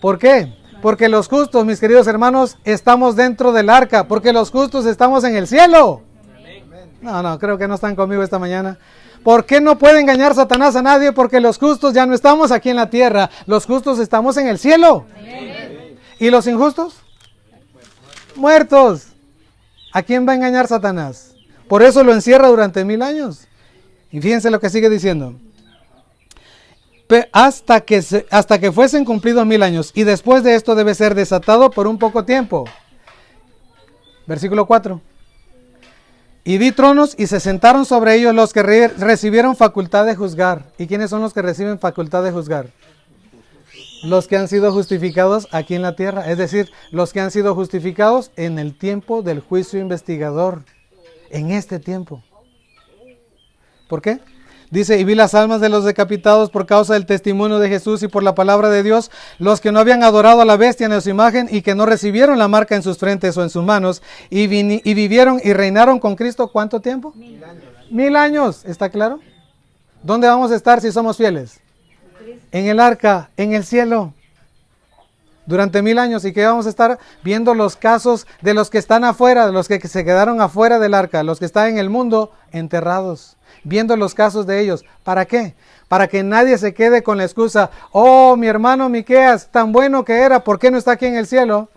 ¿Por qué? Porque los justos, mis queridos hermanos, estamos dentro del arca. Porque los justos estamos en el cielo. No, creo que no están conmigo esta mañana. ¿Por qué no puede engañar Satanás a nadie? Porque los justos ya no estamos aquí en la tierra. Los justos estamos en el cielo. ¿Y los injustos? Muertos. ¿A quién va a engañar Satanás? Por eso lo encierra durante 1000 años. Y fíjense lo que sigue diciendo. Hasta que fuesen cumplidos 1000 años. Y después de esto debe ser desatado por un poco tiempo. Versículo 4. Y vi tronos y se sentaron sobre ellos los que recibieron facultad de juzgar. ¿Y quiénes son los que reciben facultad de juzgar? Los que han sido justificados aquí en la tierra. Es decir, los que han sido justificados en el tiempo del juicio investigador. En este tiempo. ¿Por qué? Dice, y vi las almas de los decapitados por causa del testimonio de Jesús y por la palabra de Dios, los que no habían adorado a la bestia ni a su imagen y que no recibieron la marca en sus frentes o en sus manos, y vivieron y reinaron con Cristo. ¿Cuánto tiempo? 1000 años. 1000 años, ¿está claro? ¿Dónde vamos a estar si somos fieles? En el arca, en el cielo. Durante 1000 años. ¿Y qué vamos a estar? Viendo los casos de los que están afuera, de los que se quedaron afuera del arca, los que están en el mundo enterrados. Viendo los casos de ellos. ¿Para qué? Para que nadie se quede con la excusa, mi hermano Miqueas, tan bueno que era, ¿por qué no está aquí en el cielo?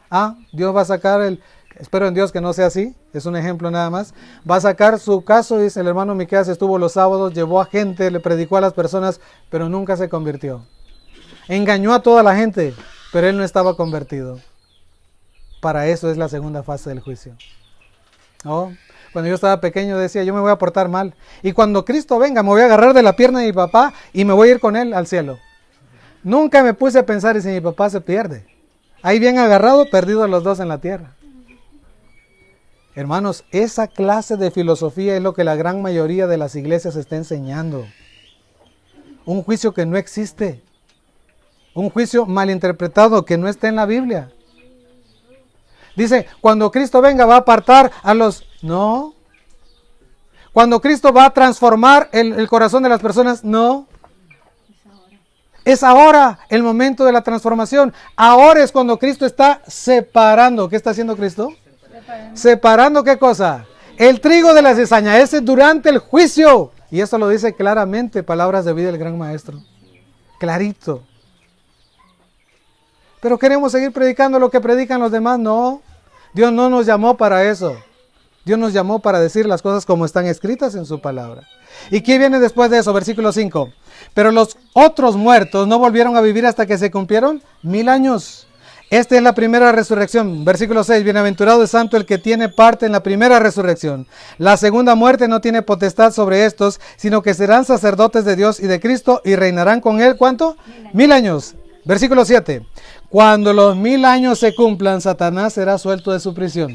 Dios va a sacar espero en Dios que no sea así, es un ejemplo nada más. Va a sacar su caso, dice el hermano Miqueas, estuvo los sábados, llevó a gente, le predicó a las personas, pero nunca se convirtió. Engañó a toda la gente, pero él no estaba convertido. Para eso es la segunda fase del juicio. Cuando yo estaba pequeño decía, yo me voy a portar mal. Y cuando Cristo venga, me voy a agarrar de la pierna de mi papá y me voy a ir con él al cielo. Nunca me puse a pensar, y si mi papá se pierde. Ahí bien agarrado, perdidos los dos en la tierra. Hermanos, esa clase de filosofía es lo que la gran mayoría de las iglesias está enseñando. Un juicio que no existe. Un juicio malinterpretado que no está en la Biblia. Dice, cuando Cristo venga va a apartar a los... No. Cuando Cristo va a transformar el corazón de las personas, no. Es ahora el momento de la transformación. Ahora es cuando Cristo está separando. ¿Qué está haciendo Cristo? Separando ¿qué cosa? El trigo de la cizaña. Ese es durante el juicio. Y eso lo dice claramente, palabras de vida del gran maestro. Clarito. Pero queremos seguir predicando lo que predican los demás. No. Dios no nos llamó para eso. Dios nos llamó para decir las cosas como están escritas en su palabra. ¿Y qué viene después de eso? Versículo 5. Pero los otros muertos no volvieron a vivir hasta que se cumplieron 1000 años. Esta es la primera resurrección. Versículo 6. Bienaventurado y santo el que tiene parte en la primera resurrección. La segunda muerte no tiene potestad sobre estos, sino que serán sacerdotes de Dios y de Cristo y reinarán con él, ¿cuánto? 1000 años. Versículo 7. Cuando los 1000 años se cumplan, Satanás será suelto de su prisión.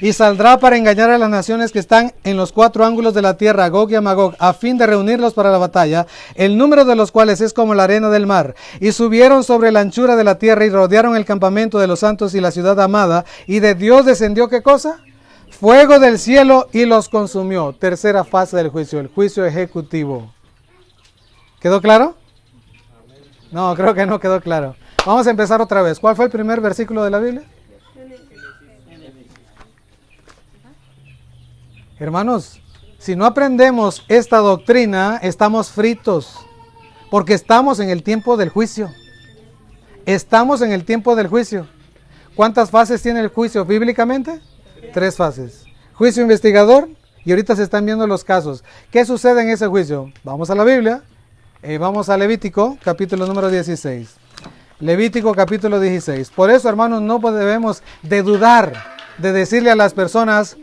Y saldrá para engañar a las naciones que están en los 4 ángulos de la tierra, Gog y Magog, a fin de reunirlos para la batalla, el número de los cuales es como la arena del mar. Y subieron sobre la anchura de la tierra y rodearon el campamento de los santos y la ciudad amada. Y de Dios descendió, ¿qué cosa? Fuego del cielo y los consumió. Tercera fase del juicio, el juicio ejecutivo. ¿Quedó claro? No, creo que no quedó claro. Vamos a empezar otra vez. ¿Cuál fue el primer versículo de la Biblia? Hermanos, si no aprendemos esta doctrina, estamos fritos, porque estamos en el tiempo del juicio. Estamos en el tiempo del juicio. ¿Cuántas fases tiene el juicio bíblicamente? 3 fases. Juicio investigador, y ahorita se están viendo los casos. ¿Qué sucede en ese juicio? Vamos a la Biblia, vamos a Levítico, capítulo número 16. Levítico, capítulo 16. Por eso, hermanos, no debemos de dudar de decirle a las personas,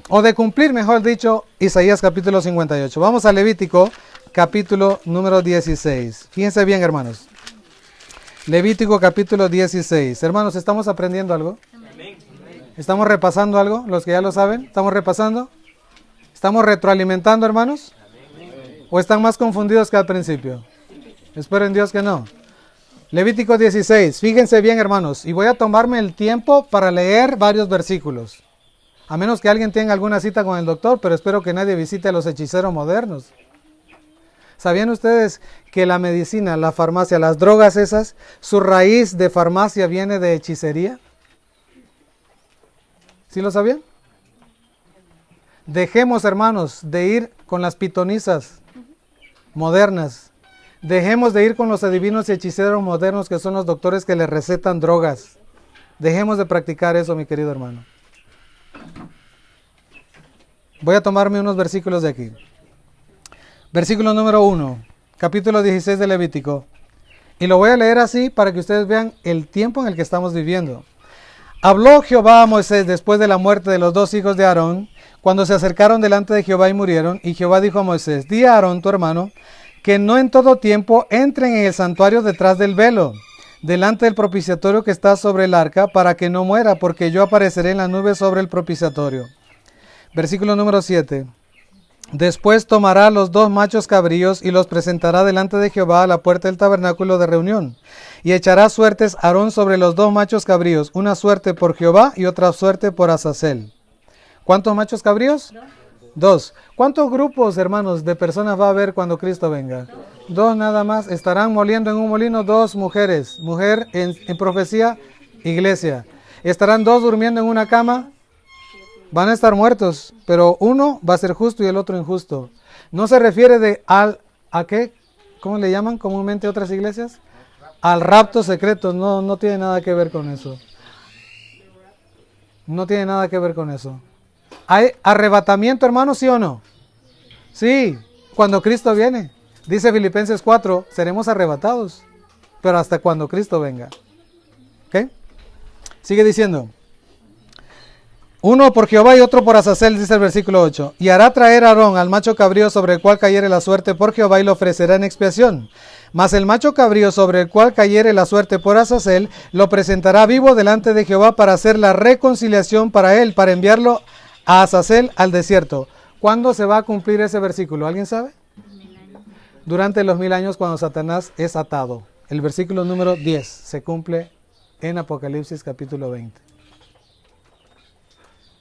o de cumplir, mejor dicho, Isaías capítulo 58. Vamos a Levítico capítulo número 16. Fíjense bien, hermanos. Levítico capítulo 16. Hermanos, ¿estamos aprendiendo algo? ¿Estamos repasando algo? Los que ya lo saben, ¿estamos repasando? ¿Estamos retroalimentando, hermanos? ¿O están más confundidos que al principio? Espero en Dios que no. Levítico 16. Fíjense bien, hermanos, y voy a tomarme el tiempo para leer varios versículos. A menos que alguien tenga alguna cita con el doctor, pero espero que nadie visite a los hechiceros modernos. ¿Sabían ustedes que la medicina, la farmacia, las drogas esas, su raíz de farmacia viene de hechicería? ¿Sí lo sabían? Dejemos, hermanos, de ir con las pitonizas modernas. Dejemos de ir con los adivinos y hechiceros modernos que son los doctores que les recetan drogas. Dejemos de practicar eso, mi querido hermano. Voy a tomarme unos versículos de aquí. Versículo número 1, capítulo 16 de Levítico. Y lo voy a leer así para que ustedes vean el tiempo en el que estamos viviendo. Habló Jehová a Moisés después de la muerte de los 2 hijos de Aarón, cuando se acercaron delante de Jehová y murieron. Y Jehová dijo a Moisés, di a Aarón tu hermano, que no en todo tiempo entren en el santuario detrás del velo, delante del propiciatorio que está sobre el arca, para que no muera, porque yo apareceré en la nube sobre el propiciatorio. Versículo número 7. Después tomará los 2 machos cabríos y los presentará delante de Jehová a la puerta del tabernáculo de reunión. Y echará suertes Aarón sobre los 2 machos cabríos, una suerte por Jehová y otra suerte por Azazel. ¿Cuántos machos cabríos? 2. ¿Cuántos grupos, hermanos, de personas va a haber cuando Cristo venga? 2 nada más. Estarán moliendo en un molino 2 mujeres. Mujer en profecía, iglesia. Estarán 2 durmiendo en una cama. Van a estar muertos, pero uno va a ser justo y el otro injusto. No se refiere ¿a qué? ¿Cómo le llaman comúnmente otras iglesias? Al rapto secreto. No tiene nada que ver con eso. No tiene nada que ver con eso. ¿Hay arrebatamiento, hermanos, sí o no? Sí, cuando Cristo viene. Dice Filipenses 4, seremos arrebatados, pero hasta cuando Cristo venga. ¿Ok? Sigue diciendo. Uno por Jehová y otro por Azazel, dice el versículo 8. Y hará traer a Aarón al macho cabrío sobre el cual cayere la suerte por Jehová y lo ofrecerá en expiación. Mas el macho cabrío sobre el cual cayere la suerte por Azazel, lo presentará vivo delante de Jehová para hacer la reconciliación para él, para enviarlo a Azazel al desierto. ¿Cuándo se va a cumplir ese versículo? ¿Alguien sabe? Durante los 1000 años cuando Satanás es atado. El versículo número 10 se cumple en Apocalipsis capítulo 20.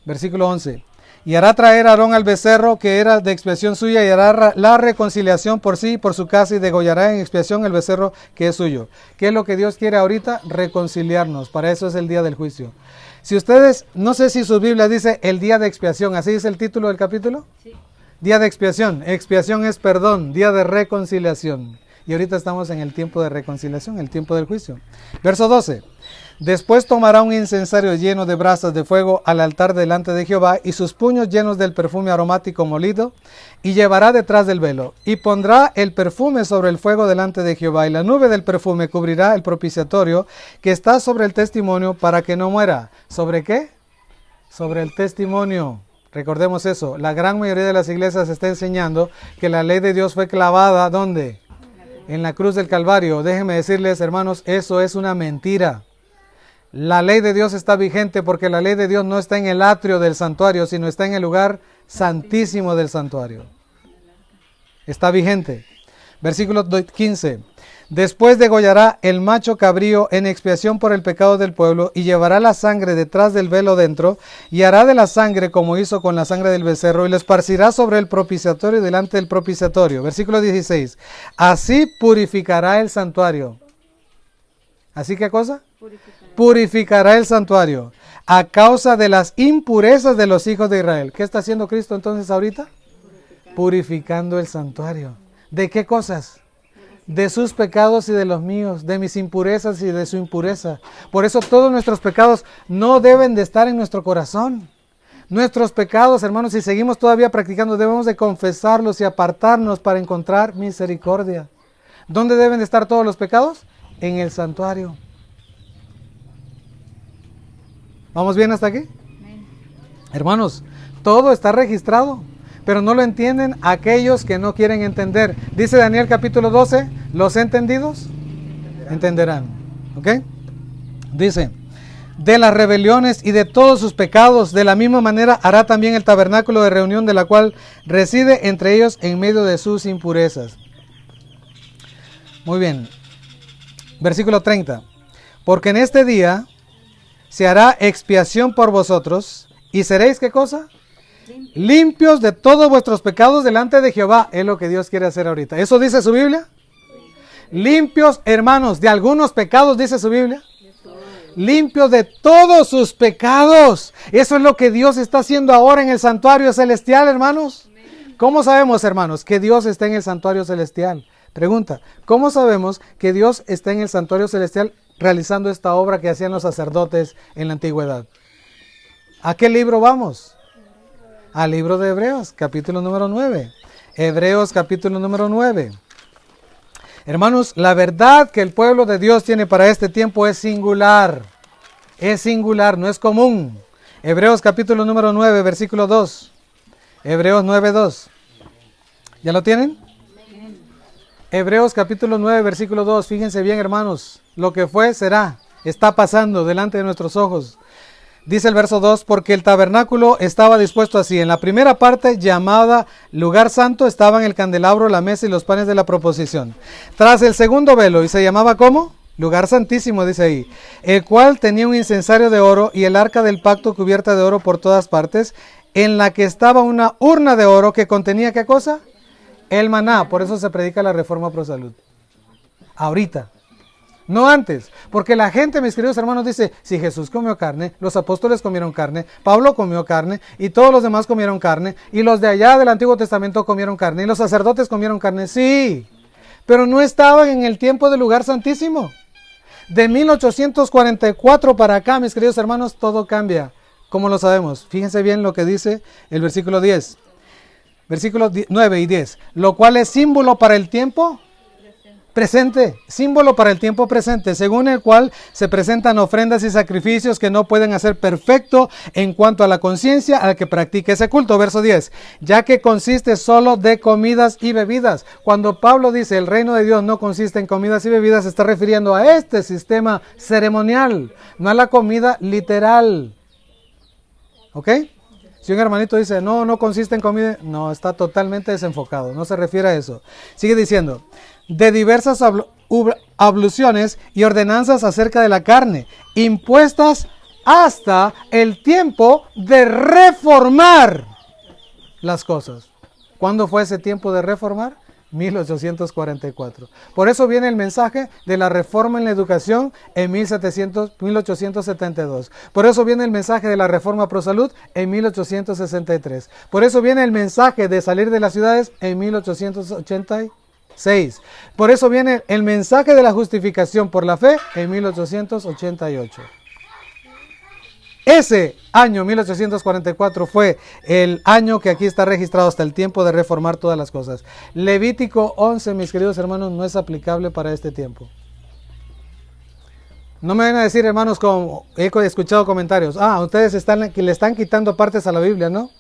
Versículo 11. Y hará traer a Aarón al becerro que era de expiación suya y hará la reconciliación por sí y por su casa y degollará en expiación el becerro que es suyo. ¿Qué es lo que Dios quiere ahorita? Reconciliarnos. Para eso es el día del juicio. Si ustedes, no sé si su Biblia dice el día de expiación, ¿así es el título del capítulo? Sí. Día de expiación. Expiación es perdón, día de reconciliación. y ahorita estamos en el tiempo de reconciliación, el tiempo del juicio. Verso 12. Después tomará un incensario lleno de brasas de fuego al altar delante de Jehová y sus puños llenos del perfume aromático molido y llevará detrás del velo y pondrá el perfume sobre el fuego delante de Jehová y la nube del perfume cubrirá el propiciatorio que está sobre el testimonio para que no muera. ¿Sobre qué? Sobre el testimonio. Recordemos eso, la gran mayoría de las iglesias está enseñando que la ley de Dios fue clavada, ¿dónde? En la cruz del Calvario. Déjenme decirles, hermanos, eso es una mentira. La ley de Dios está vigente porque la ley de Dios no está en el atrio del santuario, sino está en el lugar santísimo del santuario. Está vigente. Versículo 15. Después degollará el macho cabrío en expiación por el pecado del pueblo y llevará la sangre detrás del velo dentro y hará de la sangre como hizo con la sangre del becerro y lo esparcirá sobre el propiciatorio y delante del propiciatorio. Versículo 16. Así purificará el santuario. ¿Así qué cosa? Purificará el santuario a causa de las impurezas de los hijos de Israel. ¿Qué está haciendo Cristo entonces ahorita? Purificando el santuario. ¿De qué cosas? De sus pecados y de los míos, de mis impurezas y de su impureza. Por eso todos nuestros pecados no deben de estar en nuestro corazón. Nuestros pecados, hermanos, si seguimos todavía practicando, debemos de confesarlos y apartarnos para encontrar misericordia. ¿Dónde deben de estar todos los pecados? En el santuario. ¿Vamos bien hasta aquí? Hermanos, todo está registrado, pero no lo entienden aquellos que no quieren entender. Dice Daniel capítulo 12, los entendidos entenderán. ¿Ok? Dice, de las rebeliones y de todos sus pecados, de la misma manera hará también el tabernáculo de reunión de la cual reside entre ellos en medio de sus impurezas. Muy bien. Versículo 30. Porque en este día se hará expiación por vosotros y seréis, ¿qué cosa? Limpios de todos vuestros pecados delante de Jehová. Es lo que Dios quiere hacer ahorita. ¿Eso dice su Biblia? Limpios, hermanos, de algunos pecados, dice su Biblia. Limpios de todos sus pecados. Eso es lo que Dios está haciendo ahora en el santuario celestial, hermanos. ¿Cómo sabemos, hermanos, que Dios está en el santuario celestial? Pregunta, ¿cómo sabemos que Dios está en el santuario celestial realizando esta obra que hacían los sacerdotes en la antigüedad? ¿A qué libro vamos? Al libro de Hebreos, capítulo número 9. Hebreos, capítulo número 9. Hermanos, la verdad que el pueblo de Dios tiene para este tiempo es singular. Es singular, no es común. Hebreos, capítulo número 9, versículo 2. Hebreos 9, 2. ¿Ya lo tienen? Hebreos capítulo 9, versículo 2. Fíjense bien, hermanos. Lo que fue, será. Está pasando delante de nuestros ojos. Dice el verso 2, porque el tabernáculo estaba dispuesto así. En la primera parte, llamada lugar santo, estaban el candelabro, la mesa y los panes de la proposición. Tras el segundo velo, y se llamaba ¿cómo? Lugar santísimo, dice ahí. El cual tenía un incensario de oro y el arca del pacto cubierta de oro por todas partes, en la que estaba una urna de oro que contenía ¿qué cosa? El maná. Por eso se predica la reforma pro salud. Ahorita. No antes, porque la gente, mis queridos hermanos, dice, si Jesús comió carne, los apóstoles comieron carne, Pablo comió carne, y todos los demás comieron carne, y los de allá del Antiguo Testamento comieron carne, y los sacerdotes comieron carne, sí, pero no estaban en el tiempo del lugar santísimo. De 1844 para acá, mis queridos hermanos, todo cambia. ¿Cómo lo sabemos? Fíjense bien lo que dice el versículo 10, versículos 9 y 10, lo cual es símbolo para el tiempo presente, símbolo para el tiempo presente, según el cual se presentan ofrendas y sacrificios que no pueden hacer perfecto en cuanto a la conciencia al que practique ese culto. Verso 10, ya que consiste solo de comidas y bebidas. Cuando Pablo dice el reino de Dios no consiste en comidas y bebidas, se está refiriendo a este sistema ceremonial, no a la comida literal. ¿Ok? Si un hermanito dice, no consiste en comida, no, está totalmente desenfocado, no se refiere a eso. Sigue diciendo, de diversas abluciones y ordenanzas acerca de la carne, impuestas hasta el tiempo de reformar las cosas. ¿Cuándo fue ese tiempo de reformar? 1844. Por eso viene el mensaje de la reforma en la educación en 1872. Por eso viene el mensaje de la reforma pro salud en 1863. Por eso viene el mensaje de salir de las ciudades en 1880. 6. Por eso viene el mensaje de la justificación por la fe en 1888. Ese año 1844 fue el año que aquí está registrado hasta el tiempo de reformar todas las cosas. Levítico 11, mis queridos hermanos, no es aplicable para este tiempo. No me van a decir, hermanos, como he escuchado comentarios, ustedes le están quitando partes a la Biblia, ¿no?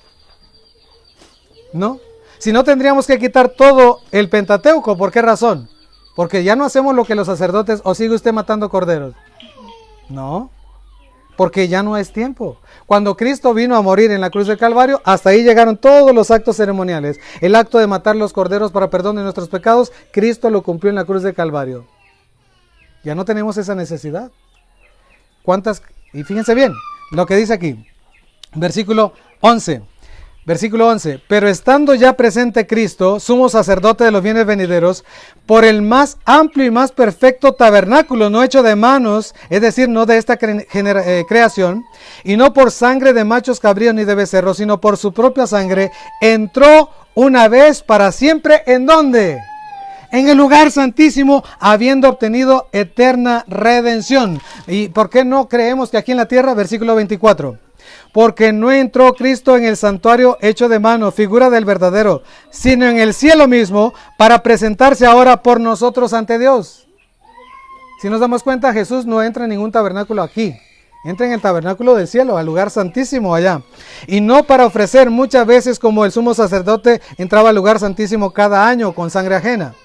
¿No? Si no, tendríamos que quitar todo el Pentateuco. ¿Por qué razón? Porque ya no hacemos lo que los sacerdotes, o sigue usted matando corderos. No, porque ya no es tiempo. Cuando Cristo vino a morir en la cruz del Calvario, hasta ahí llegaron todos los actos ceremoniales. El acto de matar los corderos para perdón de nuestros pecados, Cristo lo cumplió en la cruz del Calvario. Ya no tenemos esa necesidad. Y fíjense bien lo que dice aquí, versículo 11. Versículo 11, pero estando ya presente Cristo, sumo sacerdote de los bienes venideros, por el más amplio y más perfecto tabernáculo, no hecho de manos, es decir, no de esta creación, y no por sangre de machos cabríos ni de becerros, sino por su propia sangre, entró una vez para siempre, ¿en dónde? En el lugar santísimo, habiendo obtenido eterna redención. ¿Y por qué no creemos que aquí en la tierra? Versículo 24. Porque no entró Cristo en el santuario hecho de mano, figura del verdadero, sino en el cielo mismo, para presentarse ahora por nosotros ante Dios. Si nos damos cuenta, Jesús no entra en ningún tabernáculo aquí. Entra en el tabernáculo del cielo, al lugar santísimo allá. Y no para ofrecer muchas veces como el sumo sacerdote entraba al lugar santísimo cada año con sangre ajena.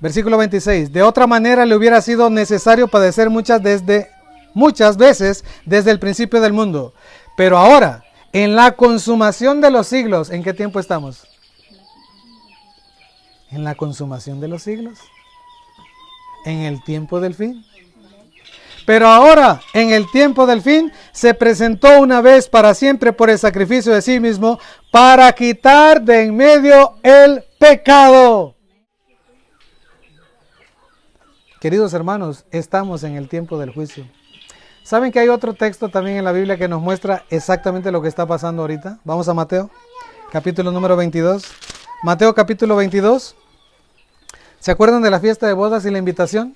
Versículo 26. De otra manera le hubiera sido necesario padecer muchas veces desde el principio del mundo. Pero ahora, en la consumación de los siglos, ¿en qué tiempo estamos? En la consumación de los siglos. En el tiempo del fin. Pero ahora, en el tiempo del fin, se presentó una vez para siempre por el sacrificio de sí mismo para quitar de en medio el pecado. Queridos hermanos, estamos en el tiempo del juicio. ¿Saben que hay otro texto también en la Biblia que nos muestra exactamente lo que está pasando ahorita? Vamos a Mateo, capítulo número 22. Mateo capítulo 22. ¿Se acuerdan de la fiesta de bodas y la invitación?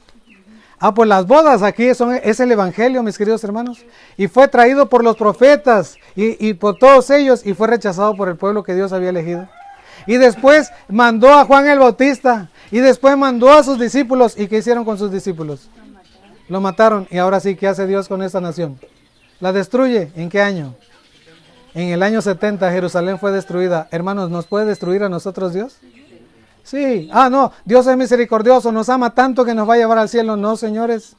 Pues las bodas aquí es el evangelio, mis queridos hermanos. Y fue traído por los profetas y por todos ellos y fue rechazado por el pueblo que Dios había elegido. Y después mandó a Juan el Bautista y después mandó a sus discípulos. ¿Y qué hicieron con sus discípulos? Lo mataron. Y ahora sí, ¿qué hace Dios con esta nación? ¿La destruye? ¿En qué año? En el año 70 Jerusalén fue destruida. Hermanos, ¿nos puede destruir a nosotros Dios? Sí. No, Dios es misericordioso, nos ama tanto que nos va a llevar al cielo. No, señores,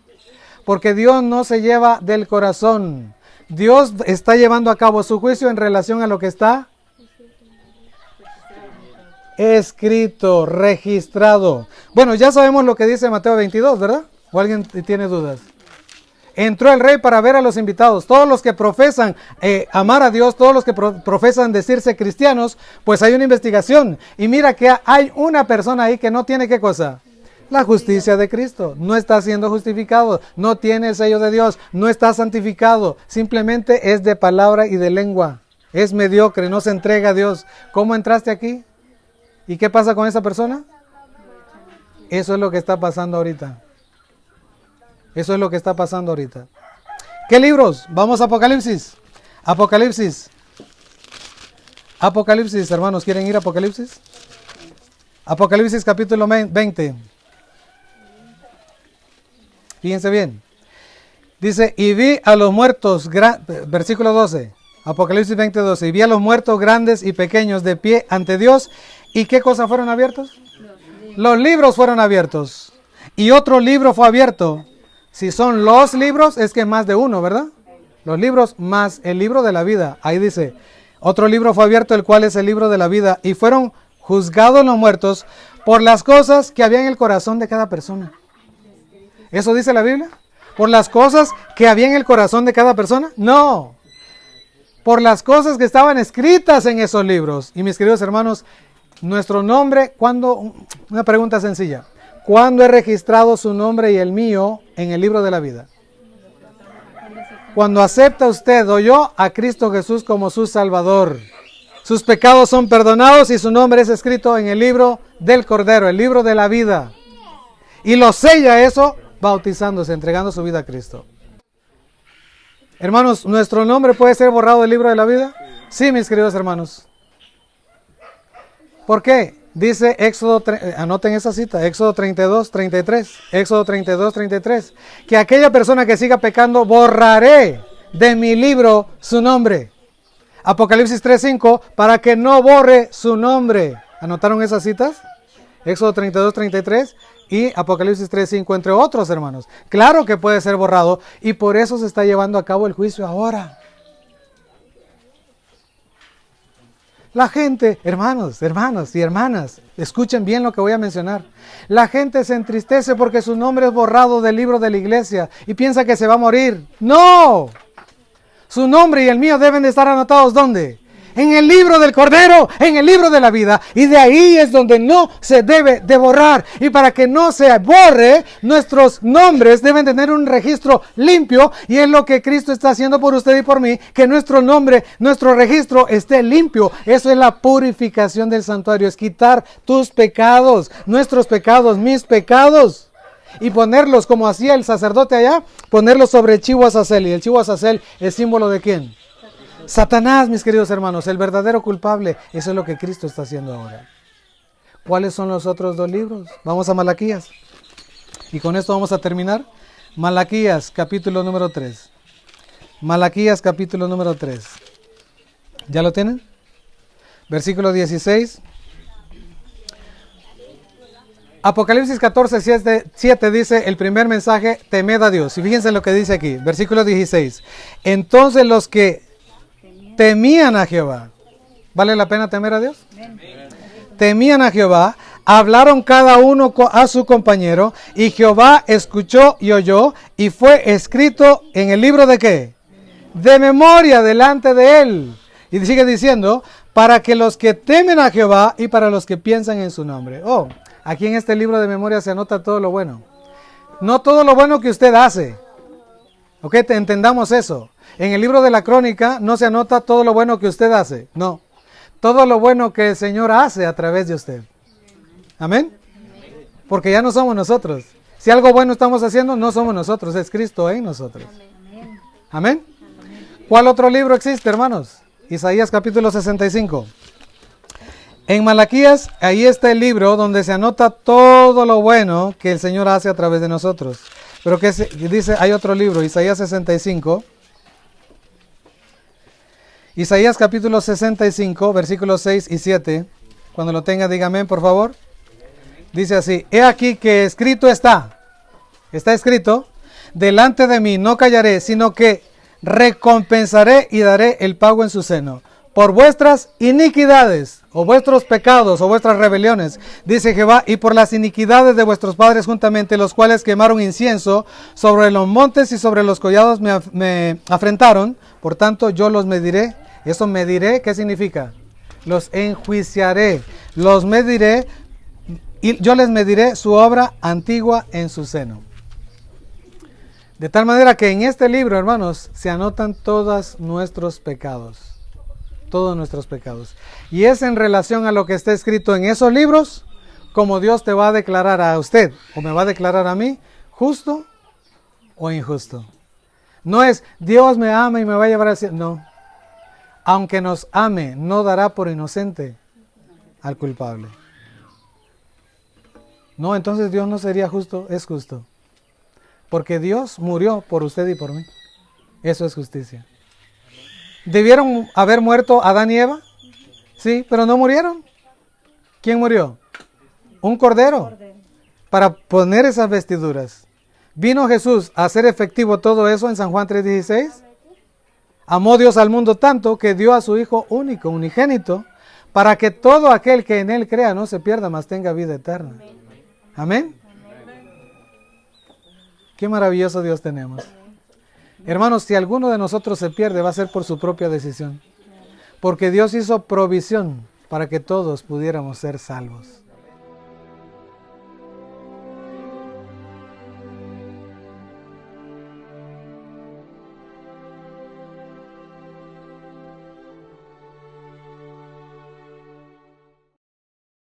porque Dios no se lleva del corazón. Dios está llevando a cabo su juicio en relación a lo que está escrito, registrado. Bueno, ya sabemos lo que dice Mateo 22, ¿verdad? ¿O alguien tiene dudas? Entró el rey para ver a los invitados. Todos los que profesan amar a Dios, todos los que profesan decirse cristianos, pues hay una investigación. Y mira que hay una persona ahí que no tiene ¿qué cosa? La justicia de Cristo. No está siendo justificado, no tiene el sello de Dios, no está santificado. Simplemente es de palabra y de lengua. Es mediocre, no se entrega a Dios. ¿Cómo entraste aquí? ¿Y qué pasa con esa persona? Eso es lo que está pasando ahorita. Eso es lo que está pasando ahorita. ¿Qué libros? Vamos a Apocalipsis. Apocalipsis. Apocalipsis, hermanos, ¿quieren ir a Apocalipsis? Apocalipsis capítulo 20. Fíjense bien. Dice, y vi a los muertos, versículo 12. Apocalipsis 20:12. Y vi a los muertos grandes y pequeños de pie ante Dios. ¿Y qué cosas fueron abiertos? Los libros fueron abiertos. Y otro libro fue abierto. Si son los libros, es que más de uno, ¿verdad? Los libros más el libro de la vida. Ahí dice, otro libro fue abierto, el cual es el libro de la vida. Y fueron juzgados los muertos por las cosas que había en el corazón de cada persona. ¿Eso dice la Biblia? ¿Por las cosas que había en el corazón de cada persona? No. Por las cosas que estaban escritas en esos libros. Y mis queridos hermanos, nuestro nombre, ¿cuándo? Una pregunta sencilla. ¿Cuándo he registrado su nombre y el mío en el libro de la vida? Cuando acepta usted o yo a Cristo Jesús como su Salvador. sus pecados son perdonados y su nombre es escrito en el libro del Cordero, el libro de la vida. Y lo sella eso bautizándose, entregando su vida a Cristo. Hermanos, ¿nuestro nombre puede ser borrado del libro de la vida? Sí, mis queridos hermanos. ¿Por qué? Dice Éxodo, anoten esa cita, Éxodo 32, 33. Éxodo 32, 33. Que aquella persona que siga pecando, borraré de mi libro su nombre. Apocalipsis 3, 5, para que no borre su nombre. ¿Anotaron esas citas? Éxodo 32, 33 y Apocalipsis 3, 5, entre otros, hermanos. Claro que puede ser borrado y por eso se está llevando a cabo el juicio ahora. La gente, hermanos y hermanas, escuchen bien lo que voy a mencionar. La gente se entristece porque su nombre es borrado del libro de la iglesia y piensa que se va a morir. ¡No! Su nombre y el mío deben de estar anotados, ¿dónde? En el libro del Cordero, en el libro de la vida. Y de ahí es donde no se debe de borrar. Y para que no se borre, nuestros nombres deben tener un registro limpio. Y es lo que Cristo está haciendo por usted y por mí. Que nuestro nombre, nuestro registro esté limpio. Eso es la purificación del santuario. Es quitar tus pecados, nuestros pecados, mis pecados. Y ponerlos como hacía el sacerdote allá, ponerlos sobre el chivo azazel. ¿Y el chivo azazel es símbolo de quién? Satanás, mis queridos hermanos, el verdadero culpable. Eso es lo que Cristo está haciendo ahora. ¿Cuáles son los otros dos libros? Vamos a Malaquías. Y con esto vamos a terminar. Malaquías, capítulo número 3. Malaquías, capítulo número 3. ¿Ya lo tienen? Versículo 16. Apocalipsis 14, 7 dice el primer mensaje, temed a Dios. Y fíjense lo que dice aquí, versículo 16. Entonces los que temían a Jehová. ¿Vale la pena temer a Dios? Temían a Jehová, hablaron cada uno a su compañero, y Jehová escuchó y oyó, y fue escrito en el libro de ¿qué? De memoria delante de él. Y sigue diciendo, para que los que temen a Jehová y para los que piensan en su nombre. Oh, aquí en este libro de memoria se anota todo lo bueno. No todo lo bueno que usted hace. Ok, entendamos eso. En el libro de la crónica no se anota todo lo bueno que usted hace. No. Todo lo bueno que el Señor hace a través de usted. Amén. Porque ya no somos nosotros. Si algo bueno estamos haciendo, no somos nosotros. Es Cristo en nosotros. Amén. ¿Cuál otro libro existe, hermanos? Isaías capítulo 65. En Malaquías, ahí está el libro donde se anota todo lo bueno que el Señor hace a través de nosotros. Pero que dice, hay otro libro, Isaías 65. Isaías capítulo 65, versículos 6 y 7. Cuando lo tenga, dígame, por favor. Dice así, he aquí que escrito está escrito, delante de mí no callaré, sino que recompensaré y daré el pago en su seno. Por vuestras iniquidades, o vuestros pecados, o vuestras rebeliones, dice Jehová, y por las iniquidades de vuestros padres juntamente, los cuales quemaron incienso sobre los montes y sobre los collados me afrentaron, por tanto yo los mediré. Eso mediré, ¿qué significa? Los enjuiciaré, los mediré, y yo les mediré su obra antigua en su seno. De tal manera que en este libro, hermanos, se anotan todos nuestros pecados. Todos nuestros pecados. Y es en relación a lo que está escrito en esos libros, como Dios te va a declarar a usted, o me va a declarar a mí, justo o injusto. No es, Dios me ama y me va a llevar al cielo. No. Aunque nos ame, no dará por inocente al culpable. No, entonces Dios no sería justo, es justo. Porque Dios murió por usted y por mí. Eso es justicia. ¿Debieron haber muerto Adán y Eva? Sí, pero no murieron. ¿Quién murió? Un cordero. Para poner esas vestiduras. ¿Vino Jesús a hacer efectivo todo eso en San Juan 3:16? Amó Dios al mundo tanto que dio a su Hijo único, unigénito, para que todo aquel que en Él crea no se pierda, mas tenga vida eterna. Amén. Qué maravilloso Dios tenemos. Hermanos, si alguno de nosotros se pierde, va a ser por su propia decisión. Porque Dios hizo provisión para que todos pudiéramos ser salvos.